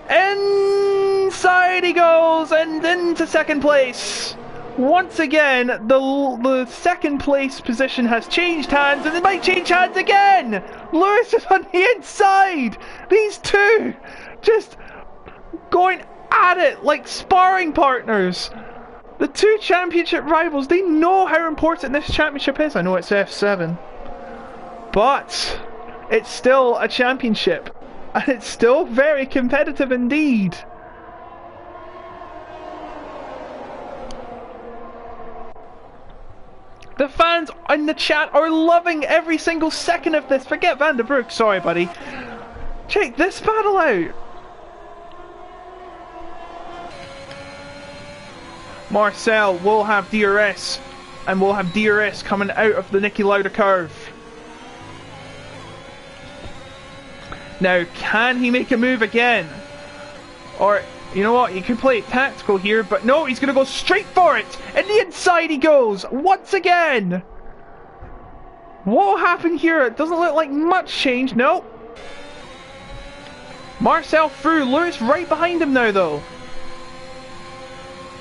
Inside he goes and into second place. Once again, the second place position has changed hands, and it might change hands again! Lewis is on the inside! These two just going at it like sparring partners! The two championship rivals, they know how important this championship is. I know it's F7, but it's still a championship, and it's still very competitive indeed. The fans in the chat are loving every single second of this. Forget Van der Broek, sorry buddy. Check this battle out. Marcel will have DRS, and we'll have DRS coming out of the Niki Lauda curve. Now, can he make a move again? Or, you know what, you could play it tactical here, but no, he's going to go straight for it! And the inside he goes, once again! What will happen here? It doesn't look like much change, no. Marcel through, Lewis right behind him now though.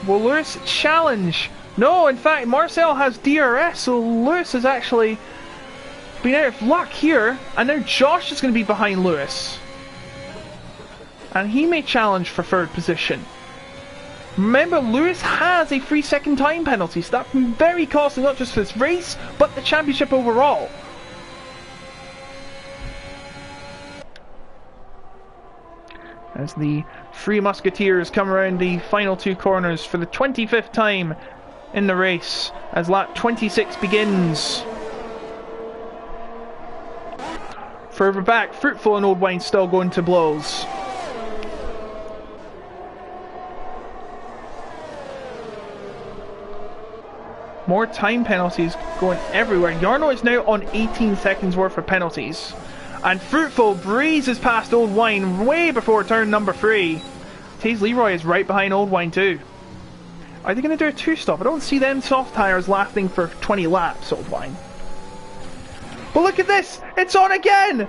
Will Lewis challenge? No, in fact, Marcel has DRS, so Lewis has actually been out of luck here, and now Josh is going to be behind Lewis. And he may challenge for third position. Remember, Lewis has a 3-second time penalty, so that's very costly, not just for this race, but the championship overall. As the Three Musketeers come around the final two corners for the 25th time in the race, as lap 26 begins. Further back, Fruitful and Old Wine still going to blows. More time penalties going everywhere. Jarno is now on 18 seconds worth of penalties. And Fruitful breezes past Old Wine way before turn number 3. Taze Leroy is right behind Old Wine too. Are they going to do a two-stop? I don't see them soft tyres lasting for 20 laps, Old Wine. But look at this! It's on again!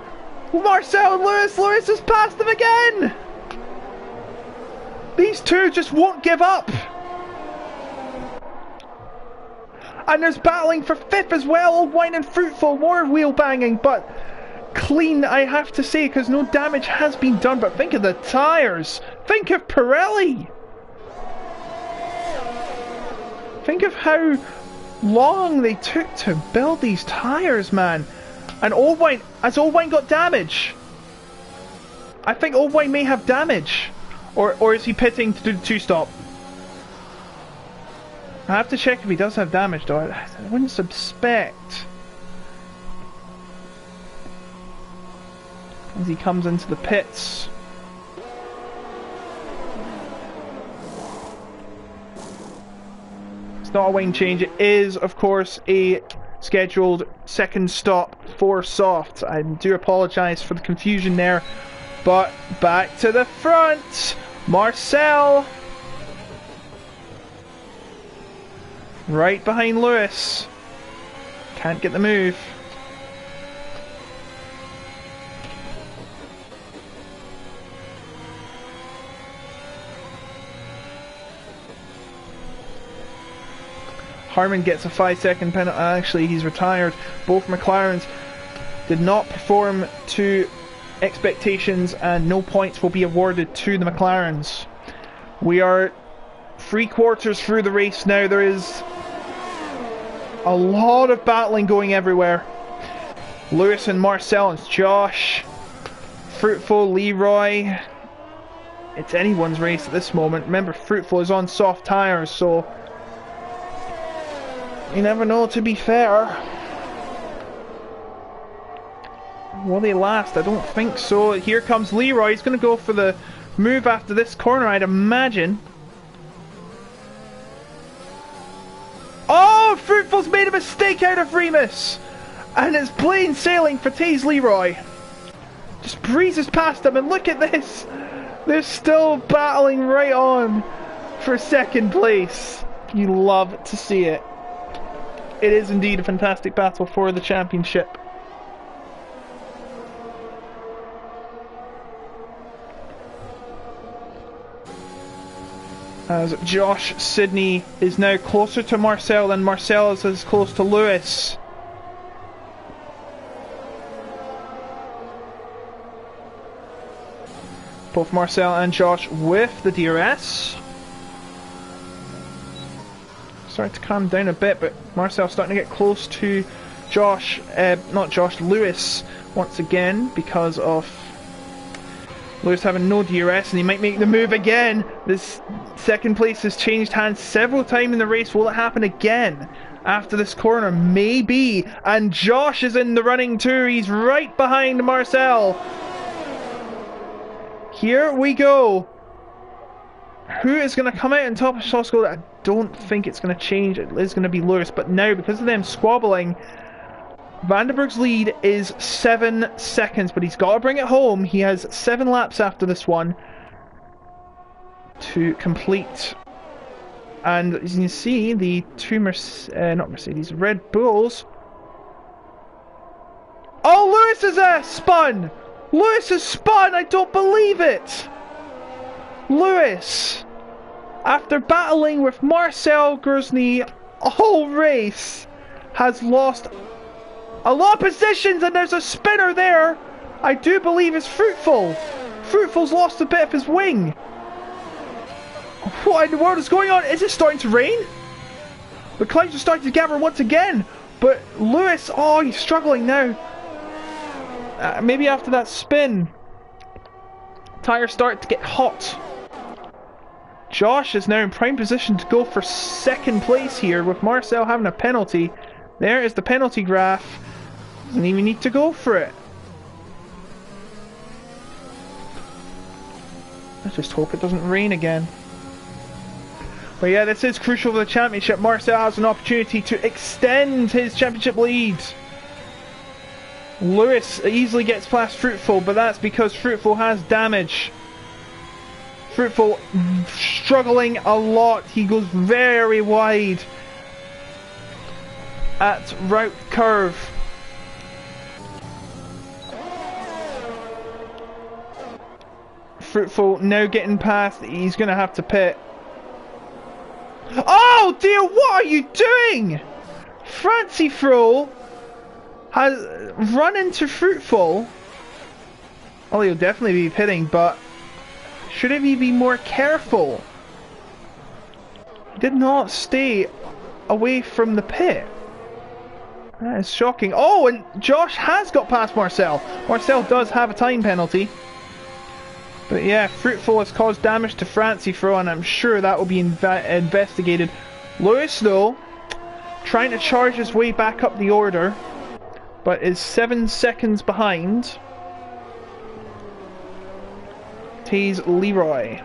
Marcel and Lewis! Lewis has passed them again! These two just won't give up! And there's battling for 5th as well. Old Wine and Fruitful, more wheel banging, but clean, I have to say, because no damage has been done. But think of the tyres. Think of Pirelli. Think of how long they took to build these tyres, man. And Old Wine, has Old Wine got damage? I think Old Wine may have damage. Or is he pitting to do the two-stop? I have to check if he does have damage though. I wouldn't suspect. As he comes into the pits. It's not a wing change, it is of course a scheduled second stop for soft. I do apologise for the confusion there. But back to the front. Marcel. Right behind Lewis. Can't get the move. Harman gets a 5-second penalty. Actually, he's retired. Both McLarens did not perform to expectations, and no points will be awarded to the McLarens. We are 3/4 through the race now. There is a lot of battling going everywhere. Lewis and Marcel and Josh. Fruitful, Leroy. It's anyone's race at this moment. Remember, Fruitful is on soft tyres, so you never know, to be fair. Will they last? I don't think so. Here comes Leroy. He's going to go for the move after this corner, I'd imagine. Oh, Fruitful's made a mistake out of Remus. And it's plain sailing for Taze Leroy. Just breezes past him, and look at this. They're still battling right on for second place. You love to see it. It is indeed a fantastic battle for the championship. As Josh Sidney is now closer to Marcel than Marcel is as close to Lewis. Both Marcel and Josh with the DRS. Starting to calm down a bit, but Marcel's starting to get close to Lewis once again because of Lewis having no DRS, and he might make the move again. This second place has changed hands several times in the race. Will it happen again after this corner? Maybe. And Josh is in the running too. He's right behind Marcel. Here we go. Who is going to come out on top of shot score? I don't think it's going to change. It is going to be Lewis. But now, because of them squabbling, Vandenberg's lead is 7 seconds. But he's got to bring it home. He has 7 laps after this one to complete. And as you can see, the two Red Bulls. Oh, Lewis is spun! Lewis has spun! I don't believe it! Lewis, after battling with Marcel Grosny a whole race, has lost a lot of positions, and there's a spinner there. I do believe it's Fruitful. Fruitful's lost a bit of his wing. What in the world is going on? Is it starting to rain? The clouds are starting to gather once again. But Lewis, oh, he's struggling now. Maybe after that spin, tires start to get hot. Josh is now in prime position to go for second place here, with Marcel having a penalty. There is the penalty graph. Doesn't even need to go for it. I just hope it doesn't rain again. But yeah, this is crucial for the championship. Marcel has an opportunity to extend his championship lead. Lewis easily gets past Fruitful, but that's because Fruitful has damage. Fruitful struggling a lot. He goes very wide at route curve. Fruitful now getting past. He's going to have to pit. Oh dear, what are you doing? Francie Fro has run into Fruitful. Well, he'll definitely be pitting, but should he be more careful? He did not stay away from the pit. That is shocking. Oh, and Josh has got past Marcel. Marcel does have a time penalty. But yeah, Fruitful has caused damage to Francie Fro, and I'm sure that will be investigated. Lewis, though, trying to charge his way back up the order, but is 7 seconds behind Taze Leroy,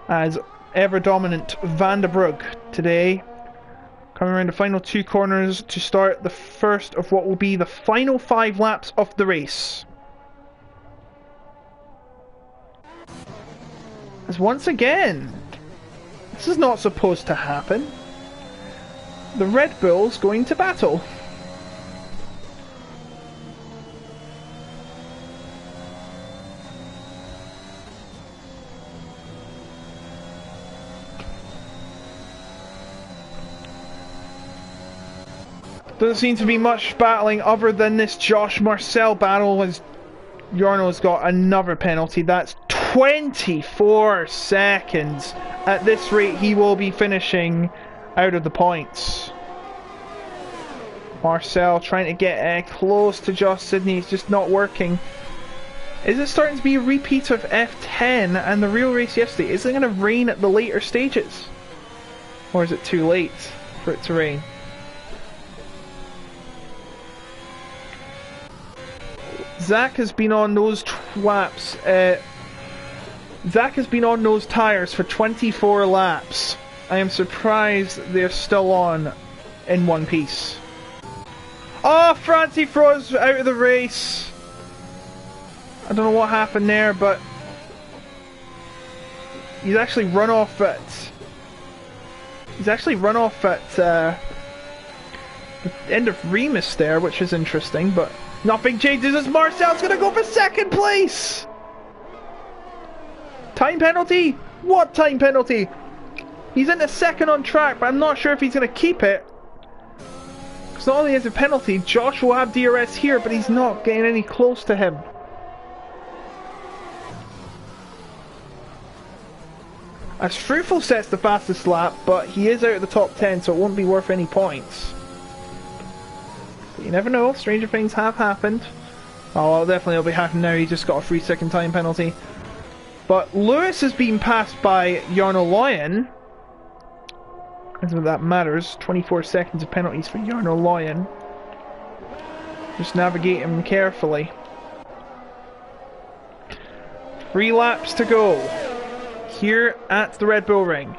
as ever dominant Vandenberg today, coming around the final 2 corners to start the first of what will be the final 5 laps of the race. As once again, this is not supposed to happen. The Red Bulls going to battle. Doesn't seem to be much battling other than this Josh Marcel battle, as Jarno's got another penalty. That's 24 seconds. At this rate, he will be finishing out of the points. Marcel trying to get close to Josh Sidney. It's just not working. Is it starting to be a repeat of F10 and the real race yesterday? Is it going to rain at the later stages? Or is it too late for it to rain? Zach has been on those Zach has been on those tyres for 24 laps. I am surprised they're still on in one piece. Oh, Francie Fro's out of the race. I don't know what happened there, but he's actually run off at the end of Remus there, which is interesting, but nothing changes as Marcel's gonna go for second place. Time penalty? What time penalty? He's in the second on track, but I'm not sure if he's going to keep it. Because not only is it a penalty, Josh will have DRS here, but he's not getting any close to him. As Fruitful sets the fastest lap, but he is out of the top 10, so it won't be worth any points. But you never know, stranger things have happened. Oh, well, definitely it'll be happening now, he just got a 3-second time penalty. But Lewis has been passed by Jarno Loyen. As if that matters, 24 seconds of penalties for Jarno Loyen. Just navigate him carefully. 3 laps to go. Here at the Red Bull Ring.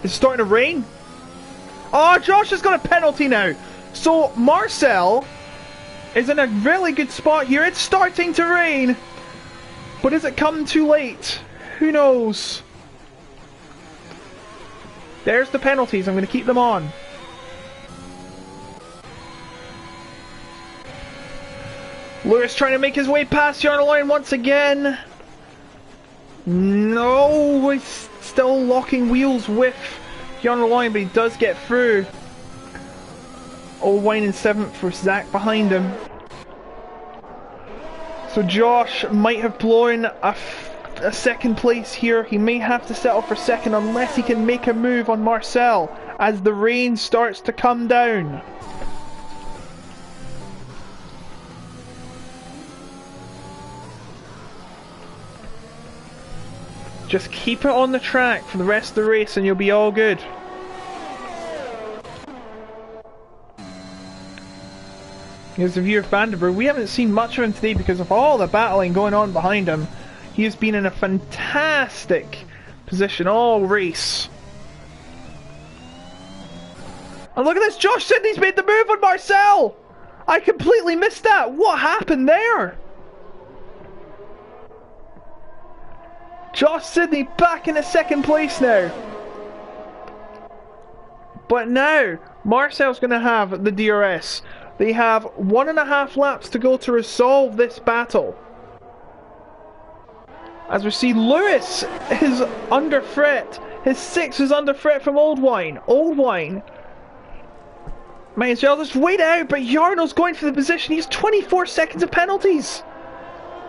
It's starting to rain. Oh, Josh has got a penalty now. So Marcel is in a really good spot here. It's starting to rain. But is it come too late? Who knows? There's the penalties. I'm going to keep them on. Lewis trying to make his way past Jarno Loyen once again. No, he's still locking wheels with Jarno Loyen, but he does get through. Oldwine in 7th for Zach behind him. So Josh might have blown a second place here. He may have to settle for second unless he can make a move on Marcel as the rain starts to come down. Just keep it on the track for the rest of the race and you'll be all good. Here's the view of Vandenberg. We haven't seen much of him today because of all the battling going on behind him. He has been in a fantastic position all race. And look at this, Josh Sidney's made the move on Marcel! I completely missed that. What happened there? Josh Sidney back in a second place now. But now, Marcel's going to have the DRS. They have 1.5 laps to go to resolve this battle. As we see, Lewis is under threat. His 6 is under threat from Oldwine. Oldwine might as well just wait out, but Jarno's going for the position. He has 24 seconds of penalties.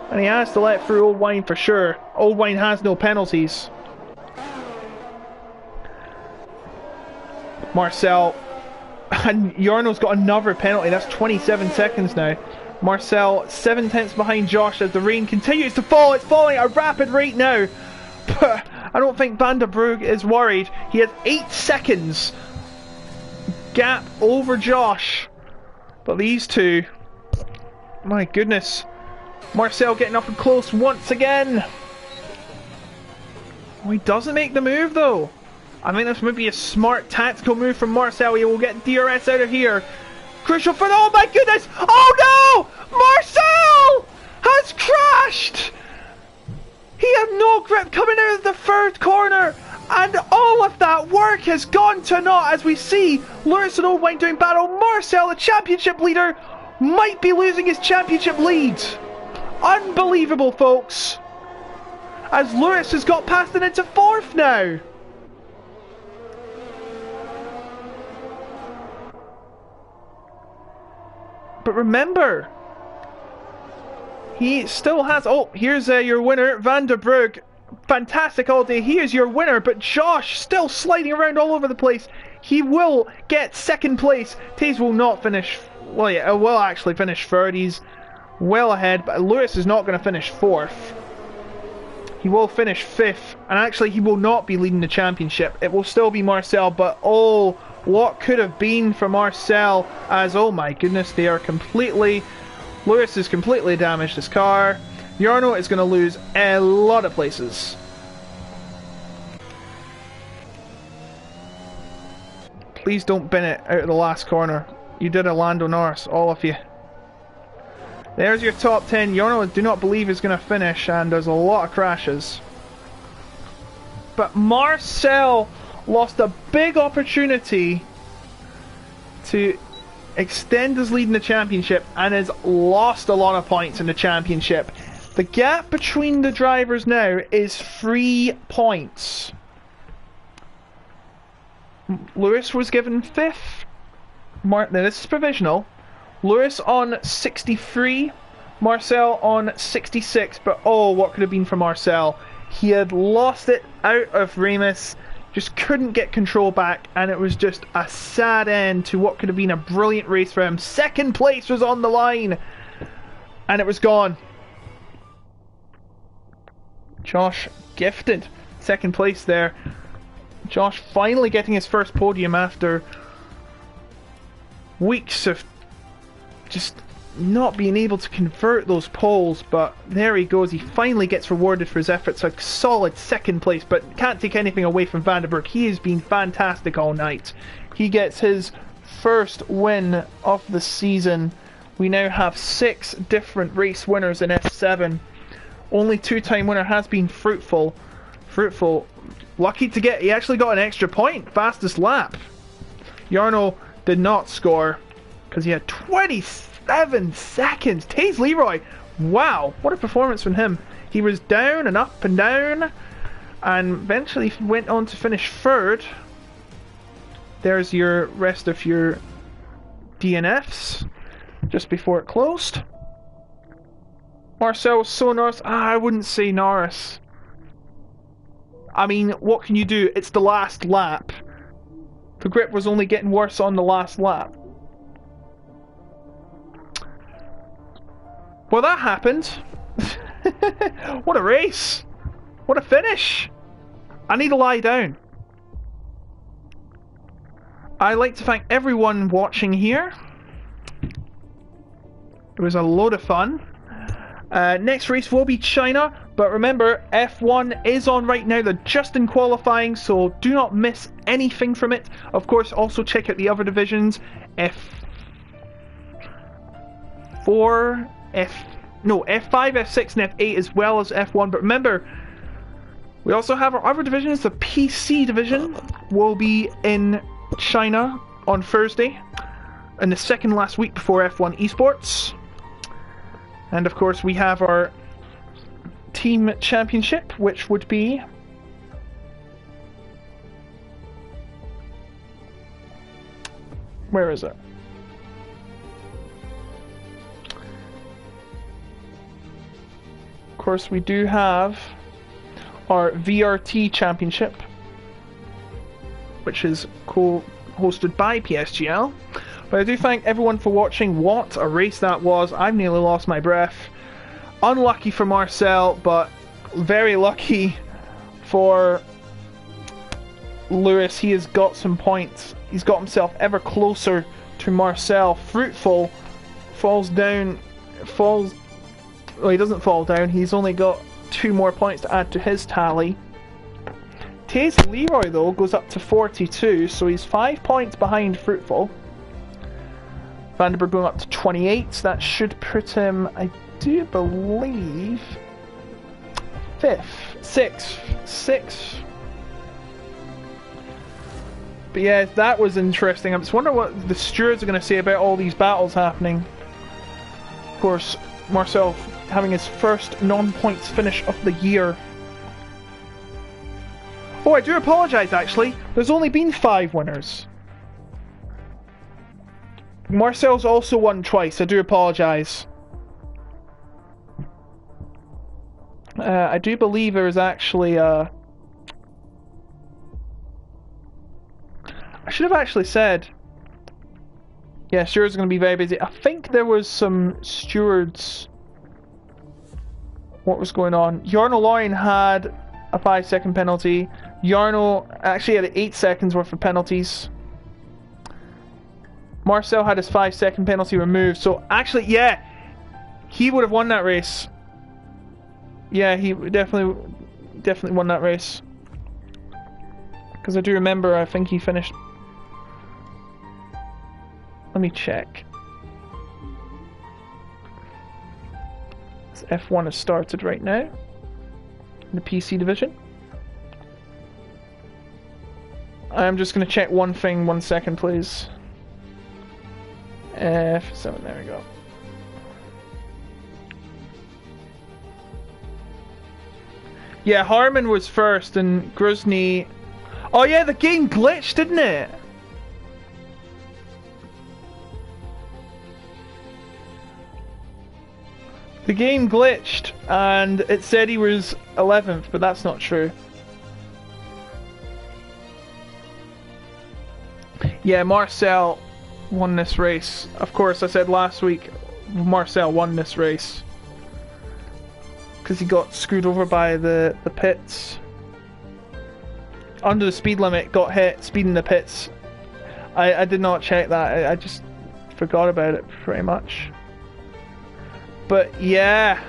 And he has to let through Oldwine for sure. Oldwine has no penalties. Marcel. And Jarno's got another penalty. That's 27 seconds now. Marcel 7 tenths behind Josh as the rain continues to fall. It's falling at a rapid rate now. But I don't think Van der Broek is worried. He has 8 seconds gap over Josh. But these two, my goodness. Marcel getting up and close once again. Oh, he doesn't make the move though. I think this might be a smart tactical move from Marcel. He will get DRS out of here. Crucial for the... Oh my goodness! Oh no! Marcel has crashed! He had no grip coming out of the third corner. And all of that work has gone to naught as we see Lewis and Oldwine doing battle. Marcel, the championship leader, might be losing his championship lead. Unbelievable, folks. As Lewis has got past and into 4th now. But remember, he still has... Oh, here's your winner, Van der Broek. Fantastic all day. He is your winner, but Josh still sliding around all over the place. He will get 2nd place. Taze will not finish... Well, yeah, will actually finish 3rd. He's well ahead, but Lewis is not going to finish 4th. He will finish 5th, and actually he will not be leading the championship. It will still be Marcel, but oh, what could have been for Marcel as, oh my goodness, they are completely... Lewis has completely damaged his car. Jarno is going to lose a lot of places. Please don't bin it out of the last corner. You did a Lando Norris, all of you. There's your top 10. Jarno, I do not believe is going to finish, and there's a lot of crashes. But Marcel lost a big opportunity to extend his lead in the championship and has lost a lot of points in the championship. The gap between the drivers now is 3 points. Lewis was given 5th. Now this is provisional. Lewis on 63, Marcel on 66, but oh, what could have been for Marcel? He had lost it out of Remus, just couldn't get control back, and it was just a sad end to what could have been a brilliant race for him. 2nd place was on the line, and it was gone. Josh gifted 2nd place there. Josh finally getting his first podium after weeks of just not being able to convert those poles, but there he goes. He finally gets rewarded for his efforts. A solid 2nd place, but can't take anything away from Vandenberg. He has been fantastic all night. He gets his first win of the season. We now have 6 different race winners in F7. Only 2-time winner has been Fruitful. Lucky to get, he actually got an extra point, fastest lap. Jarno did not score because he had 27 seconds. Taze Leroy, wow, what a performance from him. He was down and up and down and eventually went on to finish 3rd. There's your rest of your DNFs just before it closed. Marcel was so Norris. I wouldn't say Norris. I mean, what can you do? It's the last lap. The grip was only getting worse on the last lap. Well, that happened. What a race. What a finish. I need to lie down. I'd like to thank everyone watching here. It was a load of fun. Next race will be China, but remember, F1 is on right now. They're just in qualifying, so do not miss anything from it. Of course, also check out the other divisions, F4, F5, F6, and F8, as well as F1. But remember, we also have our other divisions. The PC division will be in China on Thursday, in the second last week before F1 Esports. And of course we have our team championship, which would be where is it? Of course we do have our VRT championship, which is co-hosted by PSGL. But I do thank everyone for watching. What a race that was. I've nearly lost my breath. Unlucky for Marcel, but very lucky for Lewis. He has got some points. He's got himself ever closer to Marcel. Fruitful falls down. Well, he doesn't fall down. He's only got 2 more points to add to his tally. Taze Leroy, though, goes up to 42, so he's 5 points behind Fruitful. Vandenberg going up to 28, so that should put him, I do believe, 5th, 6th. But yeah, that was interesting. I'm just wondering what the stewards are going to say about all these battles happening. Of course, Marcel having his first non-points finish of the year. Oh, I do apologise actually. There's only been 5 winners. Marcel's also won twice. I do apologise. I do believe there is actually I should have actually said. Yeah, stewards are going to be very busy. I think there was some stewards. What was going on? Jarno Loin had a 5-second penalty. Jarno actually had 8 seconds worth of penalties. Marcel had his 5-second penalty removed. So actually, yeah, he would have won that race. Yeah, he definitely won that race. Because I do remember, I think he finished. Let me check. F1 has started right now in the PC division. I'm just going to check one thing, 1 second please. F7, there we go. Yeah, Harman was first and Gruzny... Oh yeah, the game glitched, didn't it? The game glitched and it said he was 11th, but that's not true. Yeah, Marcel won this race. Of course, I said last week Marcel won this race. Because he got screwed over by the pits. Under the speed limit, got hit, speed in the pits. I did not check that, I just forgot about it pretty much. But yeah.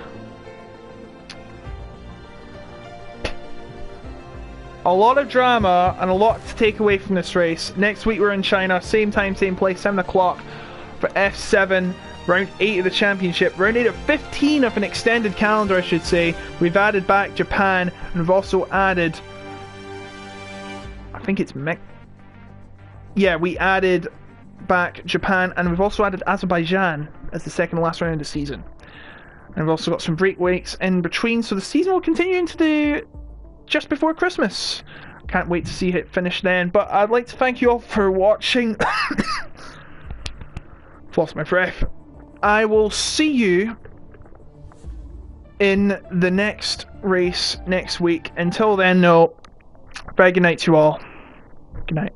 A lot of drama and a lot to take away from this race. Next week we're in China, same time, same place, 7 o'clock for F7. Round 8 of the championship. Round 8 of 15 of an extended calendar, I should say. We've added back Japan, and we've also added... I think it's yeah, we added back Japan, and we've also added Azerbaijan as the second and last round of the season. And we've also got some break weeks in between, so the season will continue into the... just before Christmas. Can't wait to see it finish then, but I'd like to thank you all for watching. Lost my breath. I will see you in the next race next week. Until then, no. Very good night to you all. Good night.